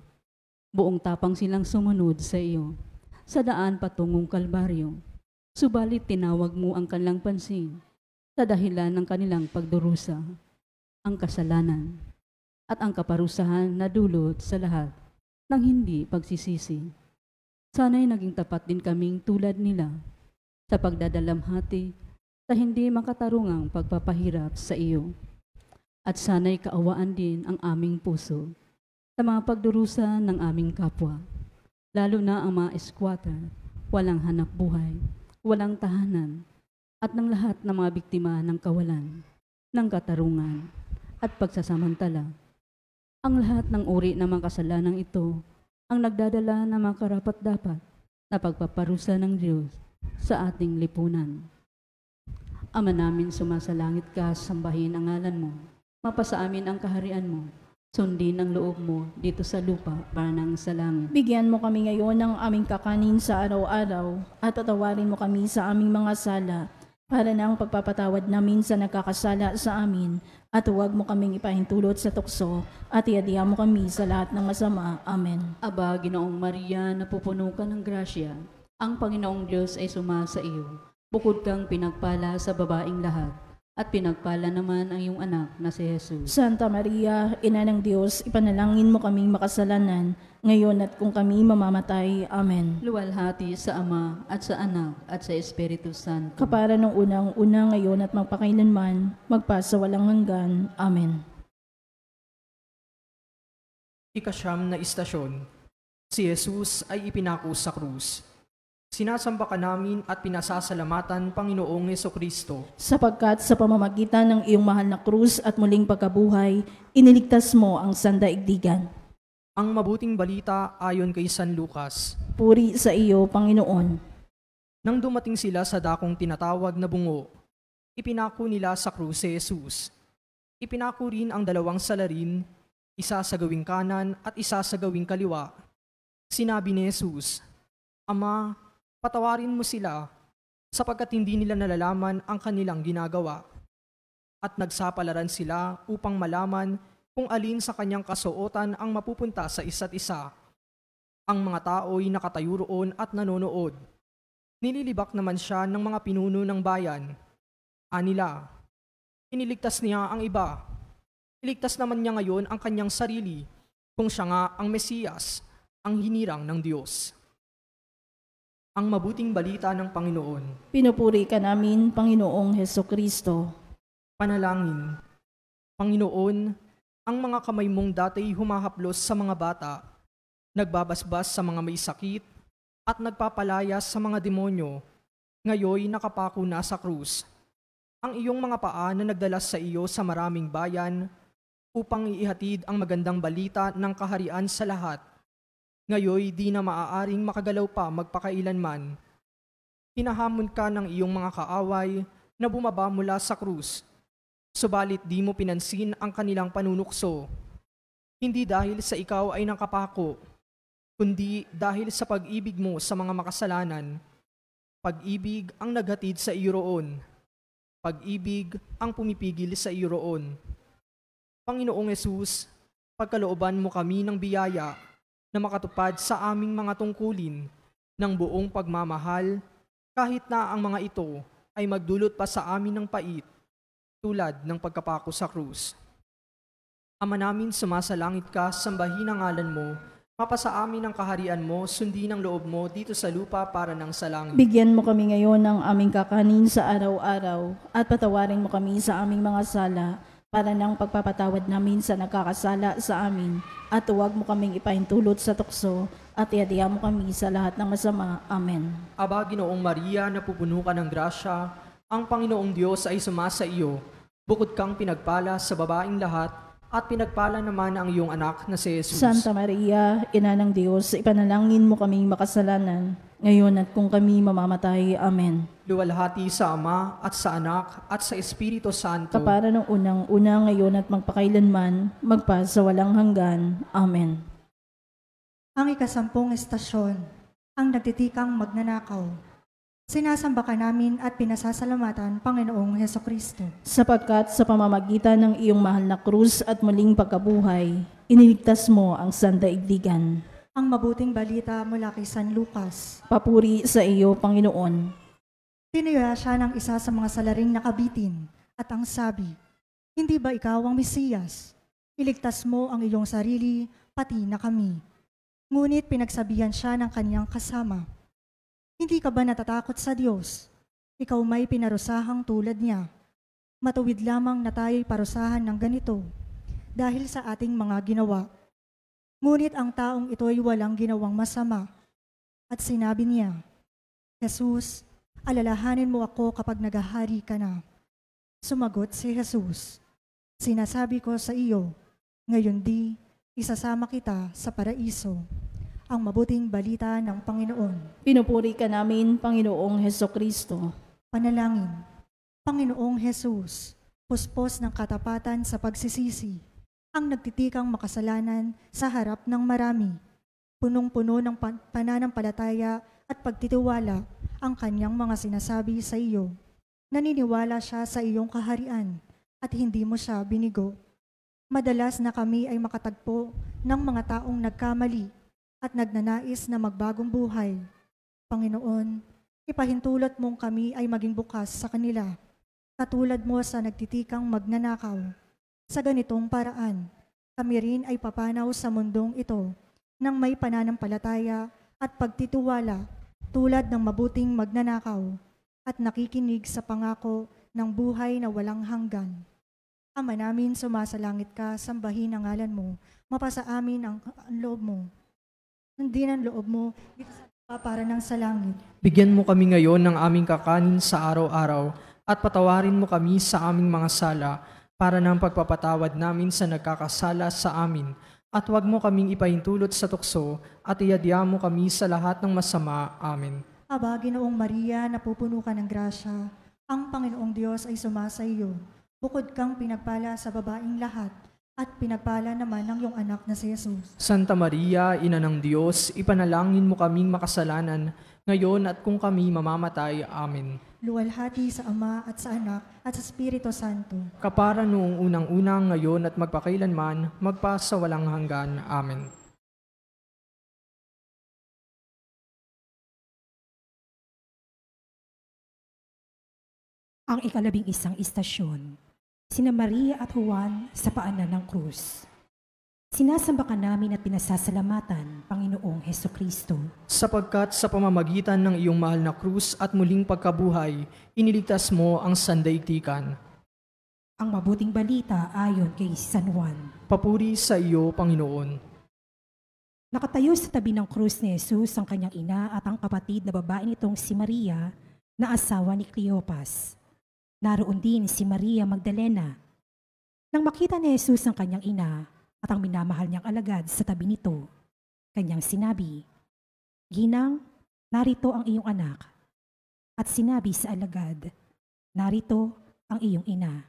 Buong tapang silang sumunod sa iyo sa daan patungong Kalbaryo. Subalit tinawag mo ang kanilang pansin sa dahilan ng kanilang pagdurusa, ang kasalanan, at ang kaparusahan na dulot sa lahat ng hindi pagsisisi. Sana'y naging tapat din kaming tulad nila sa pagdadalamhati sa hindi makatarungang pagpapahirap sa iyo. At sana'y kaawaan din ang aming puso sa mga pagdurusa ng aming kapwa, lalo na ang mga squatter, walang hanap buhay, walang tahanan, at ng lahat ng mga biktima ng kawalan, ng katarungan, at pagsasamantala. Ang lahat ng uri ng mga kasalanan ito ang nagdadala ng mga karapat-dapat na pagpaparusa ng Diyos sa ating lipunan. Ama namin, sumasalangit ka, sambahin ang ngalan mo, mapasa amin ang kaharian mo, sundin ang loob mo dito sa lupa para nang sa langit. Bigyan mo kami ngayon ng aming kakanin sa araw-araw at patawarin mo kami sa aming mga sala para nang pagpapatawad namin sa nagkakasala sa amin at huwag mo kaming ipahintulot sa tukso at iadya mo kami sa lahat ng masama. Amen. Aba, Ginoong Maria, napupuno ka ng grasya, ang Panginoong Diyos ay sumasa iyo. Bukod kang pinagpala sa babaeng lahat, at pinagpala naman ang iyong anak na si Jesus. Santa Maria, Ina ng Diyos, ipanalangin mo kaming makasalanan, ngayon at kung kami mamamatay. Amen. Luwalhati sa Ama, at sa Anak, at sa Espiritu Santo. Kapara nung unang-una, ngayon at magpakailanman, magpasawalang hanggan. Amen. Ikasyam na istasyon. Si Jesus ay ipinako sa krus. Sinasamba ka namin at pinasasalamatan, Panginoong Hesukristo. Sapagkat sa pamamagitan ng iyong mahal na krus at muling pagkabuhay, iniligtas mo ang sandaigdigan. Ang mabuting balita ayon kay San Lucas. Puri sa iyo, Panginoon. Nang dumating sila sa dakong tinatawag na bungo, ipinako nila sa krus si Jesus. Ipinako rin ang dalawang salarin, isa sa gawing kanan at isa sa gawing kaliwa. Sinabi ni Jesus, Ama, patawarin mo sila, sapagkat hindi nila nalalaman ang kanilang ginagawa. At nagsapalaran sila upang malaman kung alin sa kanyang kasuotan ang mapupunta sa isa't isa. Ang mga tao'y nakatayo roon at nanonood. Nililibak naman siya ng mga pinuno ng bayan. Anila, iniligtas niya ang iba. Iligtas naman niya ngayon ang kanyang sarili, kung siya nga ang Mesiyas, ang hinirang ng Diyos. Ang mabuting balita ng Panginoon. Pinupuri ka namin, Panginoong Hesukristo. Panalangin. Panginoon, ang mga kamay mong dati humahaplos sa mga bata, nagbabasbas sa mga may sakit, at nagpapalayas sa mga demonyo, ngayoy nakapako na sa krus. Ang iyong mga paa na nagdala sa iyo sa maraming bayan, upang iihatid ang magandang balita ng kaharian sa lahat, ngayoy di na maaaring makagalaw pa magpakailanman. Hinahamon ka ng iyong mga kaaway na bumaba mula sa krus, subalit di mo pinansin ang kanilang panunukso. Hindi dahil sa ikaw ay nakapako, kundi dahil sa pag-ibig mo sa mga makasalanan. Pag-ibig ang naghatid sa iyo roon. Pag-ibig ang pumipigil sa iyo roon. Panginoong Hesus, pagkalooban mo kami ng biyaya na makatupad sa aming mga tungkulin ng buong pagmamahal, kahit na ang mga ito ay magdulot pa sa amin ng pait, tulad ng pagkapako sa krus. Ama namin, sumasalangit ka, sambahin ang ngalan mo, mapasa amin ang kaharian mo, sundin ang loob mo dito sa lupa para nang sa langit. Bigyan mo kami ngayon ng aming kakanin sa araw-araw at patawarin mo kami sa aming mga sala para nang pagpapatawad namin sa nagkakasala sa amin at huwag mo kaming ipahintulot sa tukso at iadya mo kami sa lahat ng masama. Amen. Aba, Ginoong Maria, napupuno ka ng grasya, ang Panginoong Diyos ay sumasa iyo. Bukod kang pinagpala sa babaeng lahat, at pinagpala naman ang iyong anak na si Jesus. Santa Maria, Ina ng Diyos, ipanalangin mo kaming makasalanan, ngayon at kung kami mamamatay. Amen. Luwalhati sa Ama at sa Anak at sa Espiritu Santo. Kapara ng unang-una, ngayon at magpakailanman, magpa sa walang hanggan. Amen. Ang ikasampung estasyon, ang nagtitikang magnanakaw. Sinasamba ka namin at pinasasalamatan, Panginoong Hesukristo. Sapagkat sa pamamagitan ng iyong mahal na krus at muling pagkabuhay, iniligtas mo ang sandaigdigan. Ang mabuting balita mula kay San Lucas. Papuri sa iyo, Panginoon. Tinuya siya ng isa sa mga salaring nakabitin at ang sabi, "Hindi ba ikaw ang Mesiyas? Iligtas mo ang iyong sarili, pati na kami." Ngunit pinagsabihan siya ng kaniyang kasama, "Hindi ka ba natatakot sa Diyos? Ikaw may pinarusahang tulad niya. Matuwid lamang na tayo'y parusahan ng ganito dahil sa ating mga ginawa. Ngunit ang taong ito'y walang ginawang masama." At sinabi niya, "Jesus, alalahanin mo ako kapag naghahari ka na." Sumagot si Jesus, "Sinasabi ko sa iyo, ngayon di isasama kita sa paraiso." Ang mabuting balita ng Panginoon. Pinupuri ka namin, Panginoong Hesukristo. Panalangin. Panginoong Jesus, puspos ng katapatan sa pagsisisi, ang nagtitikang makasalanan sa harap ng marami. Punong-puno ng pananampalataya at pagtitiwala ang kanyang mga sinasabi sa iyo. Naniniwala siya sa iyong kaharian at hindi mo siya binigo. Madalas na kami ay makatagpo ng mga taong nagkamali at nagnanais na magbagong buhay. Panginoon, ipahintulot mong kami ay maging bukas sa kanila, katulad mo sa nagtitikang magnanakaw. Sa ganitong paraan, kami rin ay papanaw sa mundong ito ng may pananampalataya at pagtitiwala tulad ng mabuting magnanakaw at nakikinig sa pangako ng buhay na walang hanggan. Ama namin, sumasalangit ka, sambahin ang ngalan mo, mapasa amin ang loob mo. Hindi ng loob mo, dito sa lupa para ng sa langit. Bigyan mo kami ngayon ng aming kakanin sa araw-araw at patawarin mo kami sa aming mga sala para ng pagpapatawad namin sa nagkakasala sa amin. At huwag mo kaming ipahintulot sa tukso at iadya mo kami sa lahat ng masama. Amen. Aba, Ginoong Maria, napupuno ka ng grasya. Ang Panginoong Diyos ay sumasa iyo. Bukod kang pinagpala sa babaing lahat, at pinagpala naman ng iyong anak na si Jesus. Santa Maria, Ina ng Diyos, ipanalangin mo kaming makasalanan, ngayon at kung kami mamamatay. Amen. Luwalhati sa Ama at sa Anak at sa Espiritu Santo. Kapara noong unang-unang, ngayon at magpakailanman, magpa sa walang hanggan. Amen. Ang ika-11 istasyon, sina Maria at Juan sa paanan ng krus. Sinasamba ka namin at pinasasalamatan, Panginoong Hesukristo. Sapagkat sa pamamagitan ng iyong mahal na krus at muling pagkabuhay, iniligtas mo ang sandaigdigan. Ang mabuting balita ayon kay San Juan. Papuri sa iyo, Panginoon. Nakatayo sa tabi ng krus ni Jesus ang kanyang ina at ang kapatid na babae nitong si Maria na asawa ni Cleopas. Naroon din si Maria Magdalena. Nang makita ni Jesus ang kanyang ina at ang minamahal niyang alagad sa tabi nito, kanyang sinabi, "Ginang, narito ang iyong anak." At sinabi sa alagad, "Narito ang iyong ina."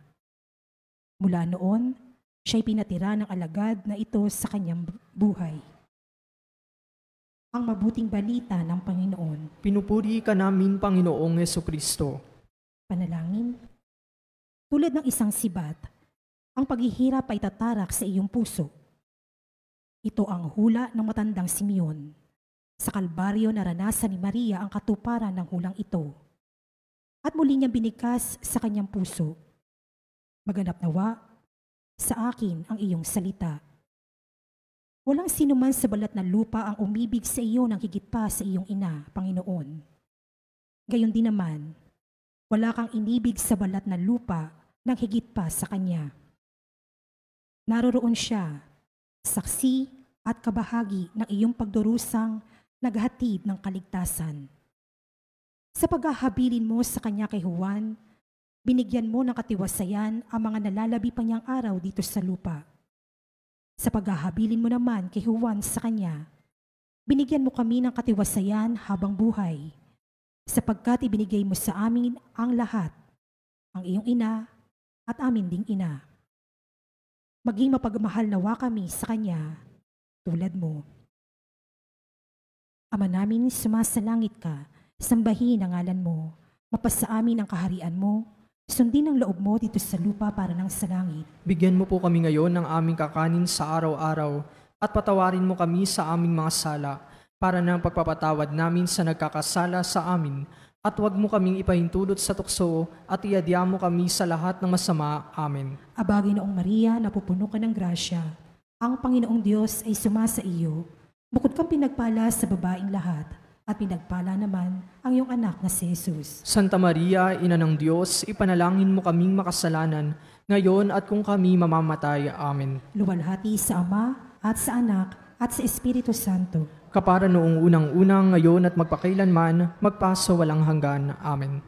Mula noon, siya'y pinatira ng alagad na ito sa kanyang buhay. Ang mabuting balita ng Panginoon. Pinupuri ka namin, Panginoong Hesukristo. Panalangin. Tulad ng isang sibat, ang paghihirap ay tatarak sa iyong puso. Ito ang hula ng matandang Simeon. Sa Kalbaryo naranasan ni Maria ang katuparan ng hulang ito. At muli niyang binigkas sa kanyang puso. Maganap nawa sa akin ang iyong salita. Walang sinuman sa balat ng lupa ang umibig sa iyo ng higit pa sa iyong ina, Panginoon. Gayon din naman, wala kang inibig sa balat ng lupa ng higit pa sa kanya. Naroroon siya, saksi at kabahagi ng iyong pagdurusang naghatid ng kaligtasan. Sa paghahabilin mo sa kanya kay Juan, binigyan mo ng katiwasayan ang mga nalalabi pa niyang araw dito sa lupa. Sa paghahabilin mo naman kay Juan sa kanya, Binigyan mo kami ng katiwasayan habang buhay, sapagkat ibinigay mo sa amin ang lahat, ang iyong ina at amin ding ina. Maging mapagmahal nawa kami sa Kanya, tulad mo. Ama namin, sumasalangit ka, sambahin ang ngalan mo, mapasa amin ang kaharian mo, sundin ang loob mo dito sa lupa para ng sa langit. Bigyan mo po kami ngayon ng aming kakanin sa araw-araw at patawarin mo kami sa aming mga sala para ng pagpapatawad namin sa nagkakasala sa amin at huwag mo kaming ipahintulot sa tukso at iadya mo kami sa lahat ng masama. Amen. Aba, Ginoong Maria, napupuno ka ng grasya. Ang Panginoong Diyos ay sumasa iyo. Bukod kang pinagpala sa babaeng lahat, at pinagpala naman ang iyong anak na si Jesus. Santa Maria, Ina ng Diyos, ipanalangin mo kaming makasalanan, ngayon at kung kami mamamatay. Amen. Luwalhati sa Ama, at sa Anak, at sa Espiritu Santo. Kapara noong unang-unang, ngayon at magpakailanman, magpasa walang hanggan. Amen.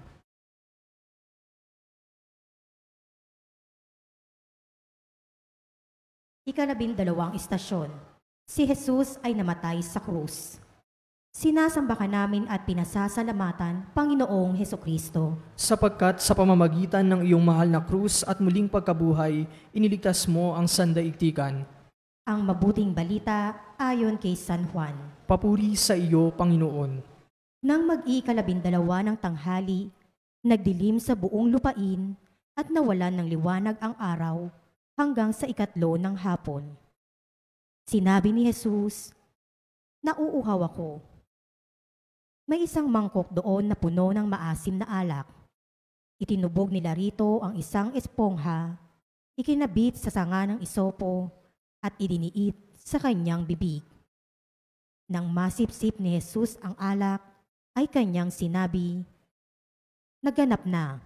Ika-12 istasyon. Si Jesus ay namatay sa krus. Sinasamba ka namin at pinasasalamatan, Panginoong Hesukristo. Sapagkat sa pamamagitan ng iyong mahal na krus at muling pagkabuhay, iniligtas mo ang sandaigdigan. Ang mabuting balita ayon kay San Juan. Papuri sa iyo, Panginoon. Nang mag-12 ng tanghali, nagdilim sa buong lupain at nawalan ng liwanag ang araw hanggang sa 3 ng hapon. Sinabi ni Jesus, "Nauuhaw ako." May isang mangkok doon na puno ng maasim na alak. Itinubog nila rito ang isang espongha, ikinabit sa sanga ng isopo at idiniit sa kanyang bibig. Nang masipsip ni Jesus ang alak, ay kanyang sinabi, "Naganap na."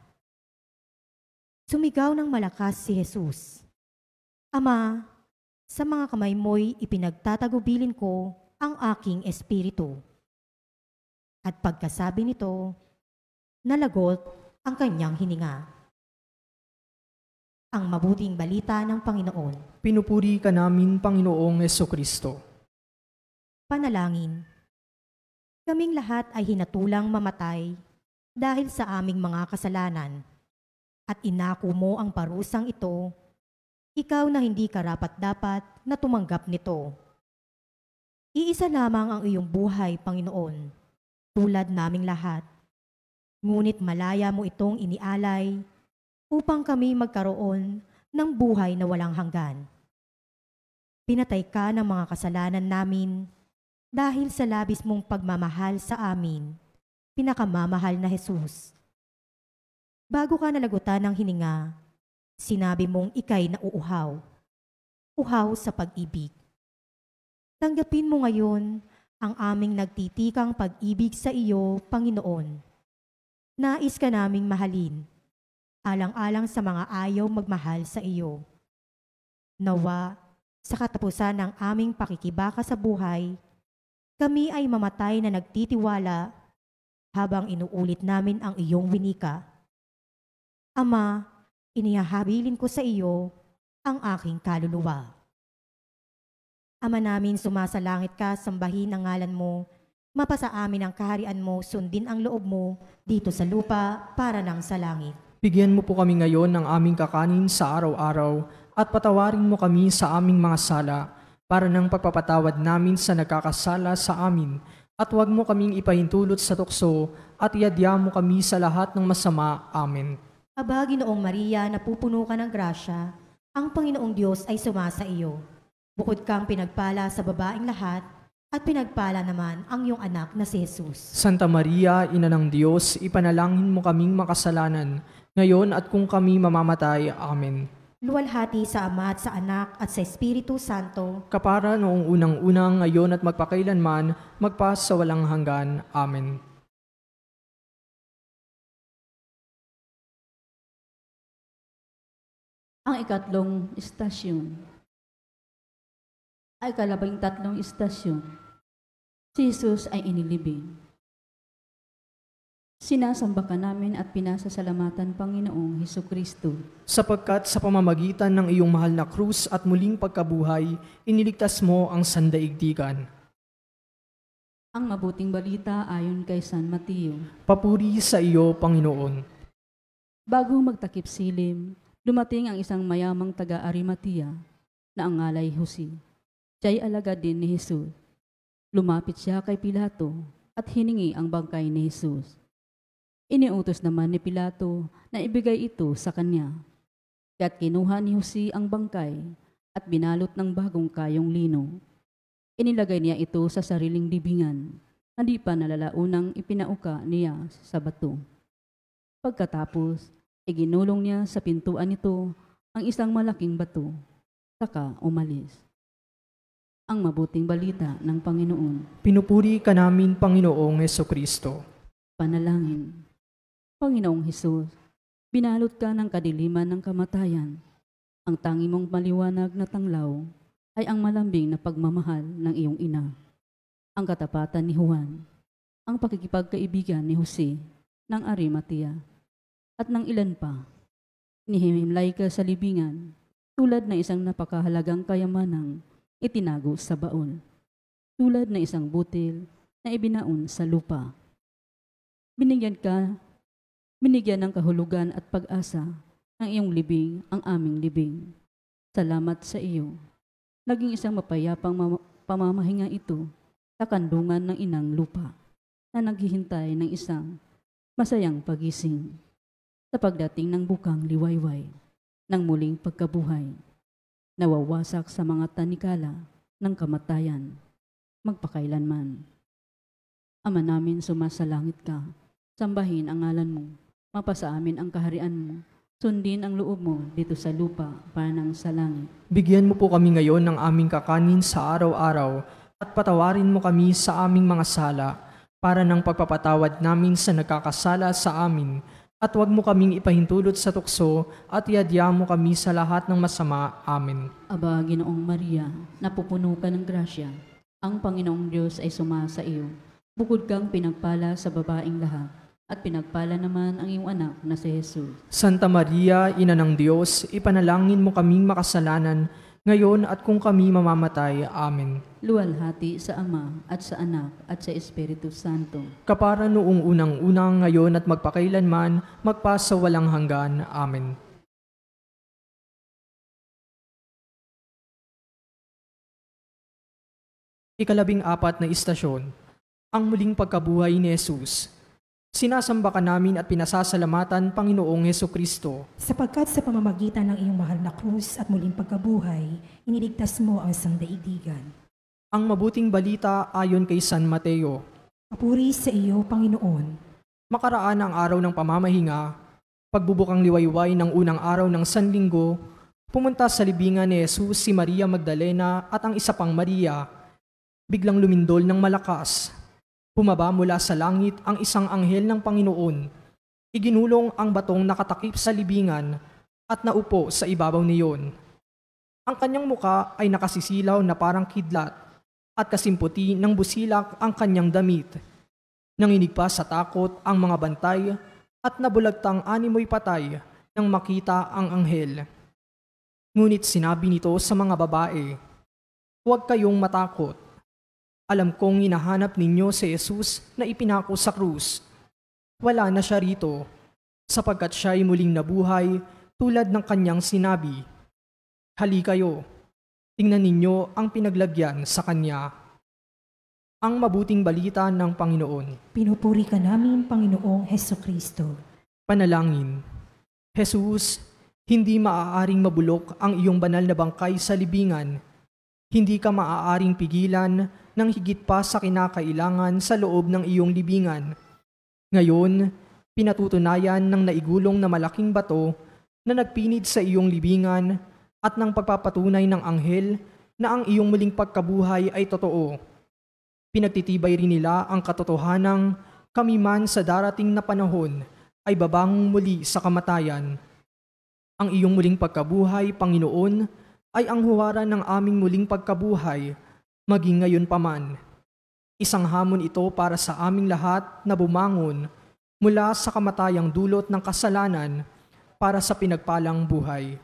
Sumigaw ng malakas si Jesus, "Ama, sa mga kamay mo'y ipinagtatagubilin ko ang aking espiritu." At pagkasabi nito, nalagot ang kanyang hininga. Ang mabuting balita ng Panginoon. Pinupuri ka namin, Panginoong Hesukristo. Panalangin. Kaming lahat ay hinatulang mamatay dahil sa aming mga kasalanan, at inako mo ang parusang ito, ikaw na hindi karapat-dapat na tumanggap nito. Iisa lamang ang iyong buhay, Panginoon, tulad naming lahat. Ngunit malaya mo itong inialay upang kami magkaroon ng buhay na walang hanggan. Pinatay ka ng mga kasalanan namin dahil sa labis mong pagmamahal sa amin, pinakamamahal na Jesus. Bago ka nalagutan ng hininga, sinabi mong ika'y nauuhaw, uhaw sa pag-ibig. Tanggapin mo ngayon ang aming nagtitikang pag-ibig sa iyo, Panginoon. Nais ka naming mahalin, alang-alang sa mga ayaw magmahal sa iyo. Nawa, sa katapusan ng aming pakikibaka sa buhay, kami ay mamatay na nagtitiwala habang inuulit namin ang iyong winika. Ama, inihahabilin ko sa iyo ang aking kaluluwa. Ama namin, sumasalangit ka, sambahin ang ngalan mo, mapasa amin ang kaharian mo, sundin ang loob mo dito sa lupa para ng sa langit. Bigyan mo po kami ngayon ng aming kakanin sa araw-araw at patawarin mo kami sa aming mga sala para ng pagpapatawad namin sa nagkakasala sa amin, at huwag mo kaming ipahintulot sa tukso at iadya mo kami sa lahat ng masama. Amen. Aba, Ginoong Maria, napupuno ka ng grasya, ang Panginoong Diyos ay sumasa iyo. Bukod kang pinagpala sa babaeng lahat, at pinagpala naman ang iyong anak na si Jesus. Santa Maria, Ina ng Diyos, ipanalangin mo kaming makasalanan, ngayon at kung kami mamamatay. Amen. Luwalhati sa Ama at sa Anak at sa Espiritu Santo. Kapara noong unang-unang, ngayon at magpakailanman, magpasa walang hanggan. Amen. Ang 3 istasyon ay 13 istasyon. Si Jesus ay inilibing. Sinasamba ka namin at pinasasalamatan, Panginoong Hesukristo. Sapagkat sa pamamagitan ng iyong mahal na krus at muling pagkabuhay, iniligtas mo ang sandaigdigan. Ang mabuting balita ayon kay San Mateo. Papuri sa iyo, Panginoon. Bago magtakip silim, dumating ang isang mayamang taga-Arimatea na ang ngalay Jose. Siya'y alagad din ni Jesus. Lumapit siya kay Pilato at hiningi ang bangkay ni Jesus. Iniutos naman ni Pilato na ibigay ito sa kanya. Kaya't kinuha ni Jose ang bangkay at binalot ng bagong kayong lino. Inilagay niya ito sa sariling libingan na di pa nalalaunang ipinauka niya sa bato. Pagkatapos, iginulong niya sa pintuan nito ang isang malaking bato, saka umalis. Ang mabuting balita ng Panginoon. Pinupuri ka namin, Panginoong Hesukristo. Panalangin. Panginoong Hesus, binalot ka ng kadiliman ng kamatayan. Ang tangi mong maliwanag na tanglaw ay ang malambing na pagmamahal ng iyong ina. Ang katapatan ni Juan, ang pakikipagkaibigan ni Jose ng Arimatea, at ng ilan pa. Inihimlay ka sa libingan tulad na isang napakahalagang kayamanang itinago sa baon, tulad na isang butil na ibinaon sa lupa. Binigyan ng kahulugan at pag-asa ng iyong libing ang aming libing. Salamat sa iyo. Naging isang mapayapang pamamahinga ito sa kandungan ng inang lupa na naghihintay ng isang masayang pagising sa pagdating ng bukang liwayway ng muling pagkabuhay, nawawasak sa mga tanikala ng kamatayan, magpakailanman. Ama namin sumasalangit ka, sambahin ang ngalan mo, mapasa amin ang kaharian mo, sundin ang loob mo dito sa lupa para nang sa langit. Bigyan mo po kami ngayon ng aming kakanin sa araw-araw at patawarin mo kami sa aming mga sala para ng pagpapatawad namin sa nagkakasala sa amin at huwag mo kaming ipahintulot sa tukso at iadya mo kami sa lahat ng masama. Amen. Aba, Ginoong Maria, napupuno ka ng grasya. Ang Panginoong Diyos ay sumasa iyo. Bukod kang pinagpala sa babaeng lahat. At pinagpala naman ang iyong anak na si Jesus. Santa Maria, Ina ng Diyos, ipanalangin mo kaming makasalanan, ngayon at kung kami mamamatay. Amen. Luwalhati sa Ama at sa Anak at sa Espiritu Santo. Kapara noong unang-unang, ngayon at magpakailanman, magpasa walang hanggan. Amen. Ikalabing-apat na istasyon, ang muling pagkabuhay ni Jesus. Sinasamba ka namin at pinasasalamatan, Panginoong Hesukristo. Sapagkat sa pamamagitan ng iyong mahal na krus at muling pagkabuhay, iniligtas mo ang sangdaigdigan. Ang mabuting balita ayon kay San Mateo. Papuri sa iyo, Panginoon. Makaraan ang araw ng pamamahinga, pagbubukang liwayway ng unang araw ng Sanlinggo, pumunta sa libingan ni Jesus si Maria Magdalena at ang isa pang Maria. Biglang lumindol ng malakas. Bumaba mula sa langit ang isang anghel ng Panginoon. Iginulong ang batong nakatakip sa libingan at naupo sa ibabaw niyon. Ang kanyang muka ay nakasisilaw na parang kidlat at kasimputi ng busilak ang kanyang damit. Nanginig pa sa takot ang mga bantay at nabulagtang animoy patay nang makita ang anghel. Ngunit sinabi nito sa mga babae, "Huwag kayong matakot. Alam kong hinahanap ninyo si Jesus na ipinako sa krus. Wala na siya rito, sapagkat siya ay muling nabuhay tulad ng kanyang sinabi. Hali kayo, tingnan ninyo ang pinaglagyan sa kanya." Ang mabuting balita ng Panginoon. Pinupuri ka namin, Panginoong Hesukristo. Panalangin. Jesus, hindi maaaring mabulok ang iyong banal na bangkay sa libingan. Hindi ka maaaring pigilan ng higit pa sa kinakailangan sa loob ng iyong libingan. Ngayon, pinatutunayan ng naigulong na malaking bato na nagpinid sa iyong libingan at ng pagpapatunay ng anghel na ang iyong muling pagkabuhay ay totoo. Pinagtitibay rin nila ang katotohanang kami man sa darating na panahon ay babangon muli sa kamatayan. Ang iyong muling pagkabuhay, Panginoon, ay ang huwaran ng aming muling pagkabuhay, maging ngayon pa man. Isang hamon ito para sa aming lahat na bumangon mula sa kamatayang dulot ng kasalanan para sa pinagpalang buhay.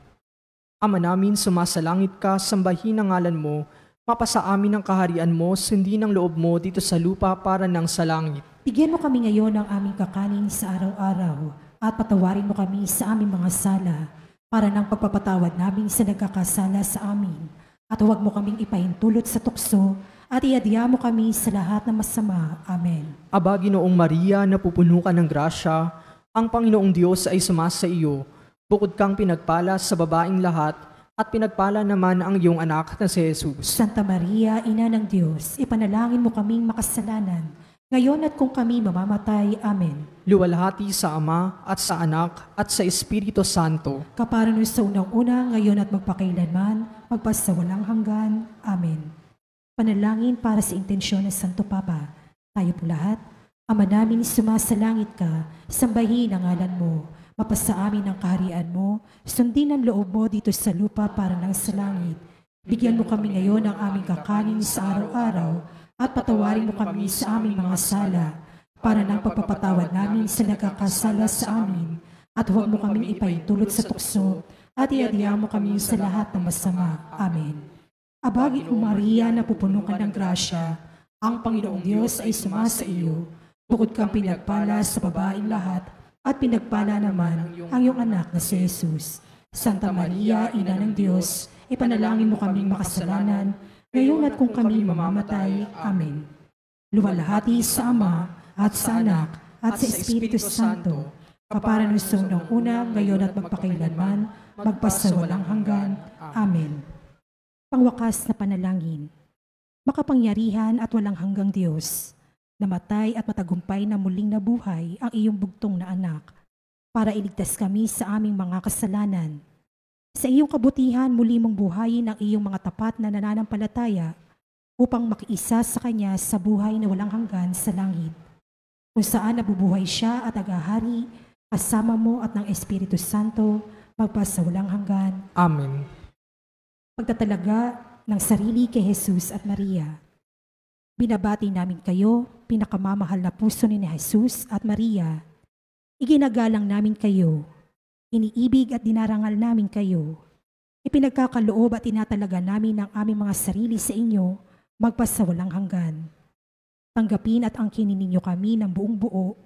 Ama namin, sumasalangit ka, sambahin ang ngalan mo, Mapasa amin ang kaharian mo, sundin ang loob mo dito sa lupa para nang sa langit. Bigyan mo kami ngayon ng aming kakanin sa araw-araw at patawarin mo kami sa aming mga sala para ng pagpapatawad namin sa nagkakasala sa amin. At huwag mo kaming ipahintulot sa tukso at iadya mo kami sa lahat ng masama. Amen. Aba, Ginoong Maria, napupuno ka ng grasya, ang Panginoong Diyos ay sumasa iyo. Bukod kang pinagpala sa babaeng lahat, at pinagpala naman ang iyong anak na si Jesus. Santa Maria, Ina ng Diyos, ipanalangin mo kaming makasalanan, ngayon at kung kami mamamatay. Amen. Luwalhati sa Ama at sa Anak at sa Espiritu Santo. Kaparan sa unang-una, ngayon at magpakailanman, magpasawalang hanggan. Amen. Panalangin para sa intensyon ng Santo Papa. Tayo po lahat, Ama namin sumasalangit ka, sambahin ang ngalan mo. Mapasa amin ang kaharian mo, sundin ang loob mo dito sa lupa para ng sa langit. Bigyan mo kami ngayon ng aming kakanin sa araw-araw at patawarin mo kami sa aming mga sala para ng pagpapatawad namin sa nagkakasala sa amin. At huwag mo kaming ipahintulot sa tukso at iadya mo kami sa lahat ng masama. Amen. Abagi o Maria, napupuno ka ng grasya, ang Panginoong Diyos ay sumasa iyo. Bukod kang pinagpala sa babaeng lahat, at pinagpala naman ang iyong anak na si Jesus. Santa Maria, Ina ng Diyos, ipanalangin mo kaming makasalanan, ngayon at kung kami mamamatay. Amen. Luwalhati sa Ama, at sa Anak, at sa Espiritu Santo, kaparan sa unang-una, ngayon at magpakailanman, magpasawalang hanggan. Amen. Pangwakas na panalangin. Makapangyarihan at walang hanggang Diyos, namatay at matagumpay na muling nabuhay ang iyong bugtong na anak para iligtas kami sa aming mga kasalanan. Sa iyong kabutihan, muli mong buhayin ang iyong mga tapat na nananampalataya upang makiisa sa Kanya sa buhay na walang hanggan sa langit, kung saan nabubuhay siya at agahari kasama mo at ng Espiritu Santo magpasawalang hanggan. Amen. Pagtatalaga ng sarili kay Jesus at Maria. Binabati namin kayo, pinakamamahal na puso ni Jesus at Maria. Iginagalang namin kayo, iniibig at dinarangal namin kayo. Ipinagkakaloob at tinatalaga namin ang aming mga sarili sa inyo, magpasawalang hanggan. Tanggapin at angkinin ninyo kami ng buong buo,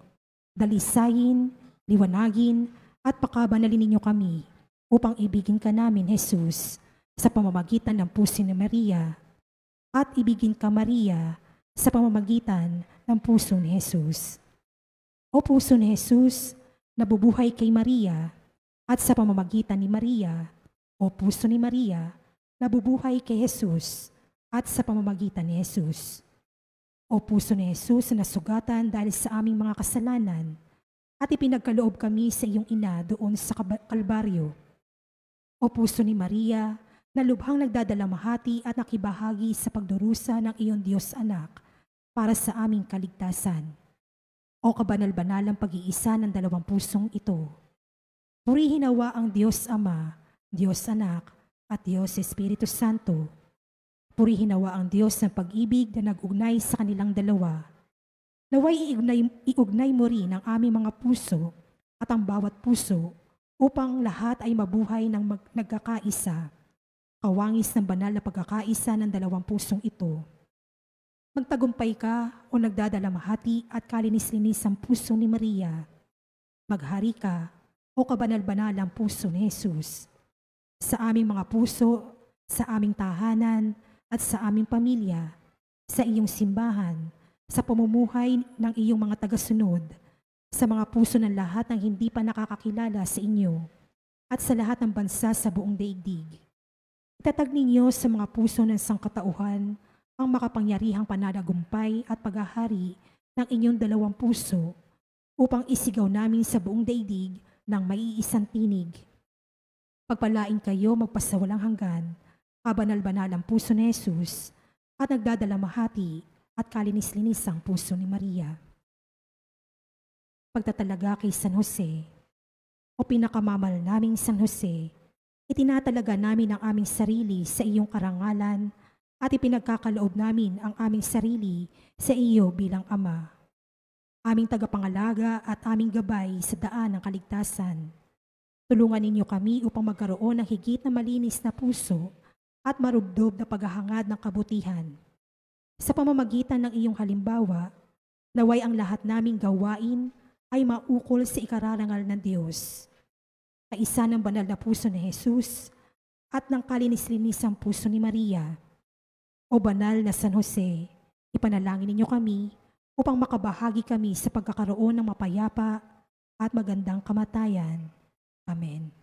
dalisayin, liwanagin, at pakabanalin ninyo kami upang ibigin ka namin, Jesus, sa pamamagitan ng puso ni Maria, at ibigin ka, Maria, sa pamamagitan ng puso ni Jesus. O puso ni Jesus, nabubuhay kay Maria, at sa pamamagitan ni Maria, o puso ni Maria, nabubuhay kay Jesus, at sa pamamagitan ni Jesus. O puso ni Jesus na nasugatan dahil sa aming mga kasalanan, at ipinagkaloob kami sa iyong ina doon sa Kalbaryo. O puso ni Maria, na lubhang nagdadalamhati at nakibahagi sa pagdurusa ng iyong Diyos Anak para sa aming kaligtasan. O kabanal-banalang pag-iisa ng dalawang pusong ito. Purihin nawa ang Diyos Ama, Diyos Anak, at Diyos Espiritu Santo. Purihin nawa ang Diyos ng pag-ibig na nag-ugnay sa kanilang dalawa. Naway iugnay mo rin ang aming mga puso at ang bawat puso upang lahat ay mabuhay ng nagkakaisa. Kawangis ng banal na pagkakaisa ng dalawang pusong ito. Magtagumpay ka o nagdadalamhati at kalinis-linis ang puso ni Maria. Maghari ka o kabanal-banalang puso ni Jesus. Sa aming mga puso, sa aming tahanan at sa aming pamilya, sa iyong simbahan, sa pamumuhay ng iyong mga tagasunod, sa mga puso ng lahat ng hindi pa nakakakilala sa inyo, at sa lahat ng bansa sa buong daigdig. Itatag ninyo sa mga puso ng sangkatauhan ang makapangyarihang pananagumpay at paghahari ng inyong dalawang puso upang isigaw namin sa buong daigdig ng maiisang tinig. Pagpalain kayo magpasawalang hanggan, kabanal-banalang puso ni Jesus at nagdadalamhati at kalinis-linis ang puso ni Maria. Pagtatalaga kay San Jose, o pinakamamahal naming San Jose, itinatalaga namin ang aming sarili sa iyong karangalan at ipinagkakaloob namin ang aming sarili sa iyo bilang Ama. Aming tagapangalaga at aming gabay sa daan ng kaligtasan. Tulungan ninyo kami upang magkaroon ng higit na malinis na puso at marubdob na paghahangad ng kabutihan. Sa pamamagitan ng iyong halimbawa, naway ang lahat naming gawain ay maukol sa ikararangal ng Diyos. Kaisa ng banal na puso ni Jesus at ng kalinis-linisang puso ni Maria. O banal na San Jose, ipanalangin ninyo kami upang makabahagi kami sa pagkakaroon ng mapayapa at magandang kamatayan. Amen.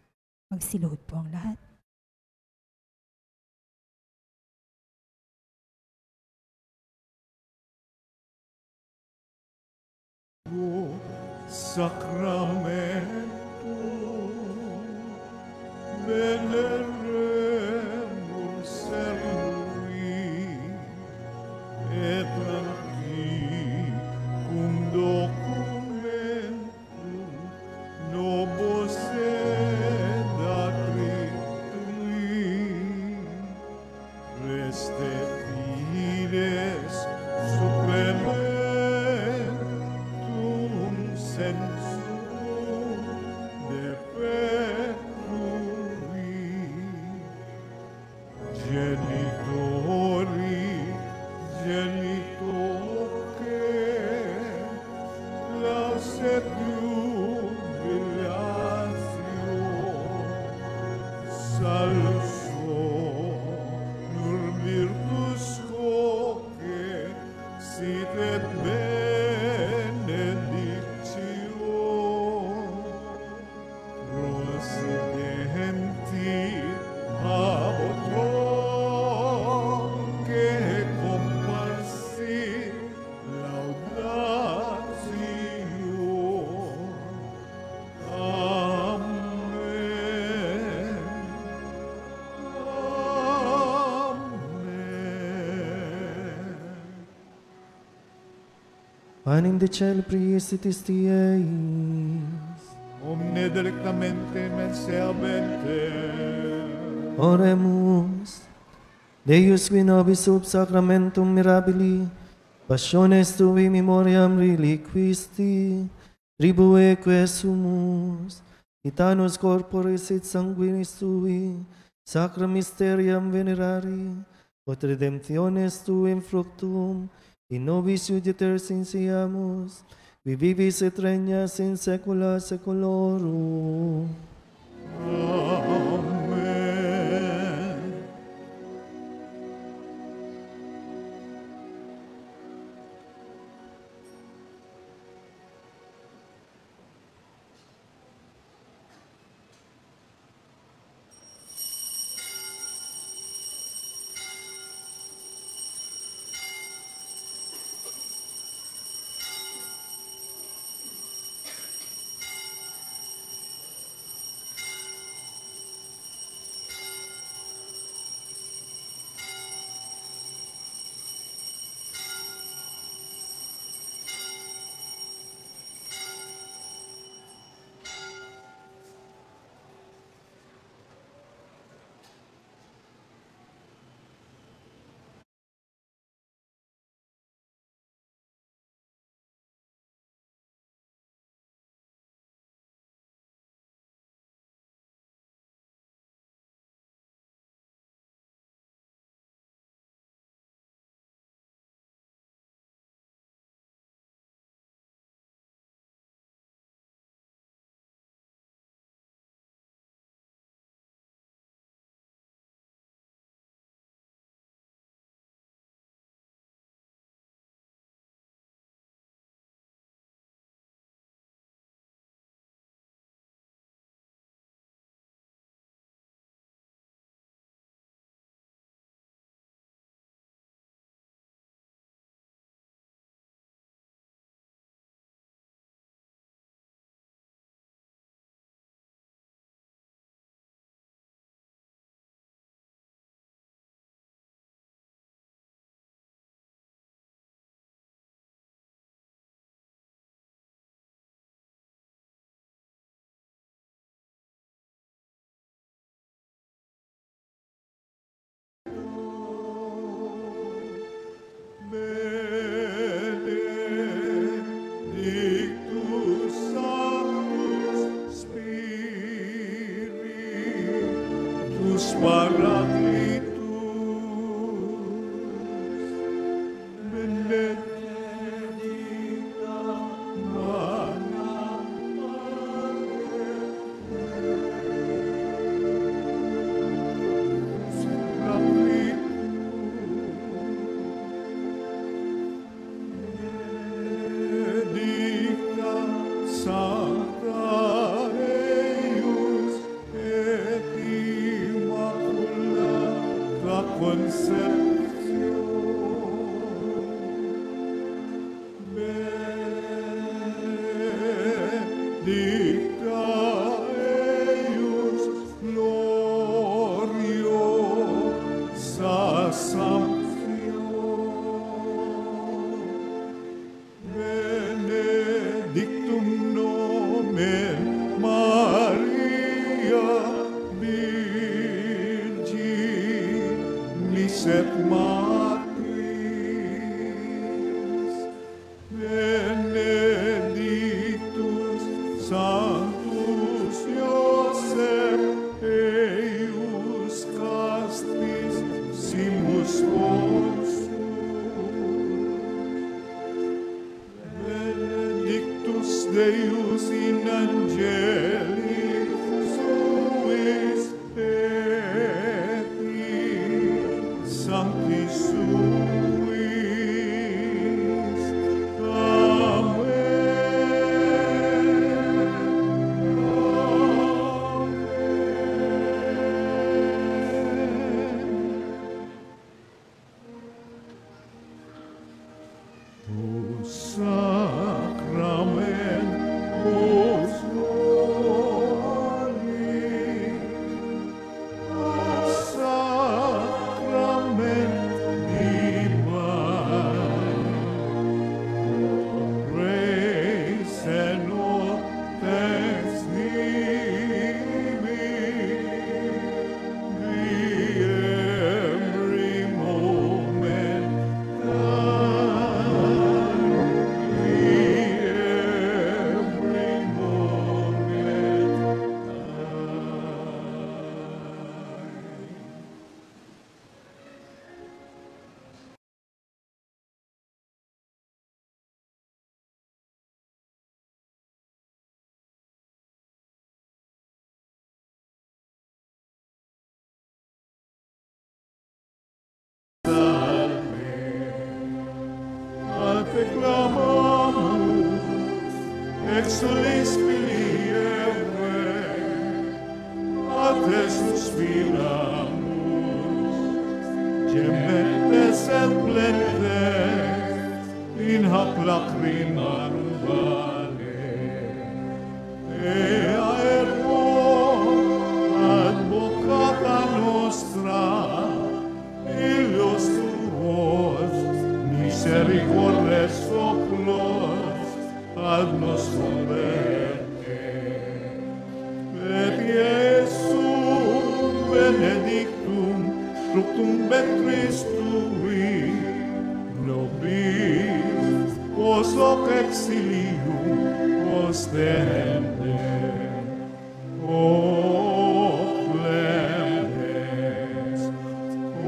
Magsiluhod po ang lahat. Sacramento veneremur servi et anti cum documentum nobis et atritui reste fides supplementum sensum defecturi genitori genitoque lauset jubilatio salso nur virtus coque sit et benedictio prosidenti ab que comparsi laudatio. Amen. Amen. Panem de cielo priestitis tieis, Omne delectamente menseabente. oremus. Deus qui nobis sub sacramentum mirabili, passiones tui memoriam reliquisti, tribueque sumus, titanus corporis et sanguinis tui, sacra mysterium venerari, ut redemptiones tuim fructum, in nobis iuditer sinsiamus, qui vivis et regnas in saecula saeculorum. Amen. Benedicta eius gloriosa Sanctio, benedictum nomen Maria Virginis et Matris, benedictus Sanctus Iosef eius castis simus consus, benedictus Deus in angeli suis et in sanctis suis. Sacramentus holy, sacrament divine, praise and all thanksgiving be every moment te clamamos, exulis piliere, a te suspiramos, gementes et plentes, in hac lacrimarum vale, ea ergo advocata nostra, illos tuos, misericordes oclos, ad nos converte. Et Iesum benedictum, fructum ventris tui, nobis, os hoc exilium ostende. O clemens, o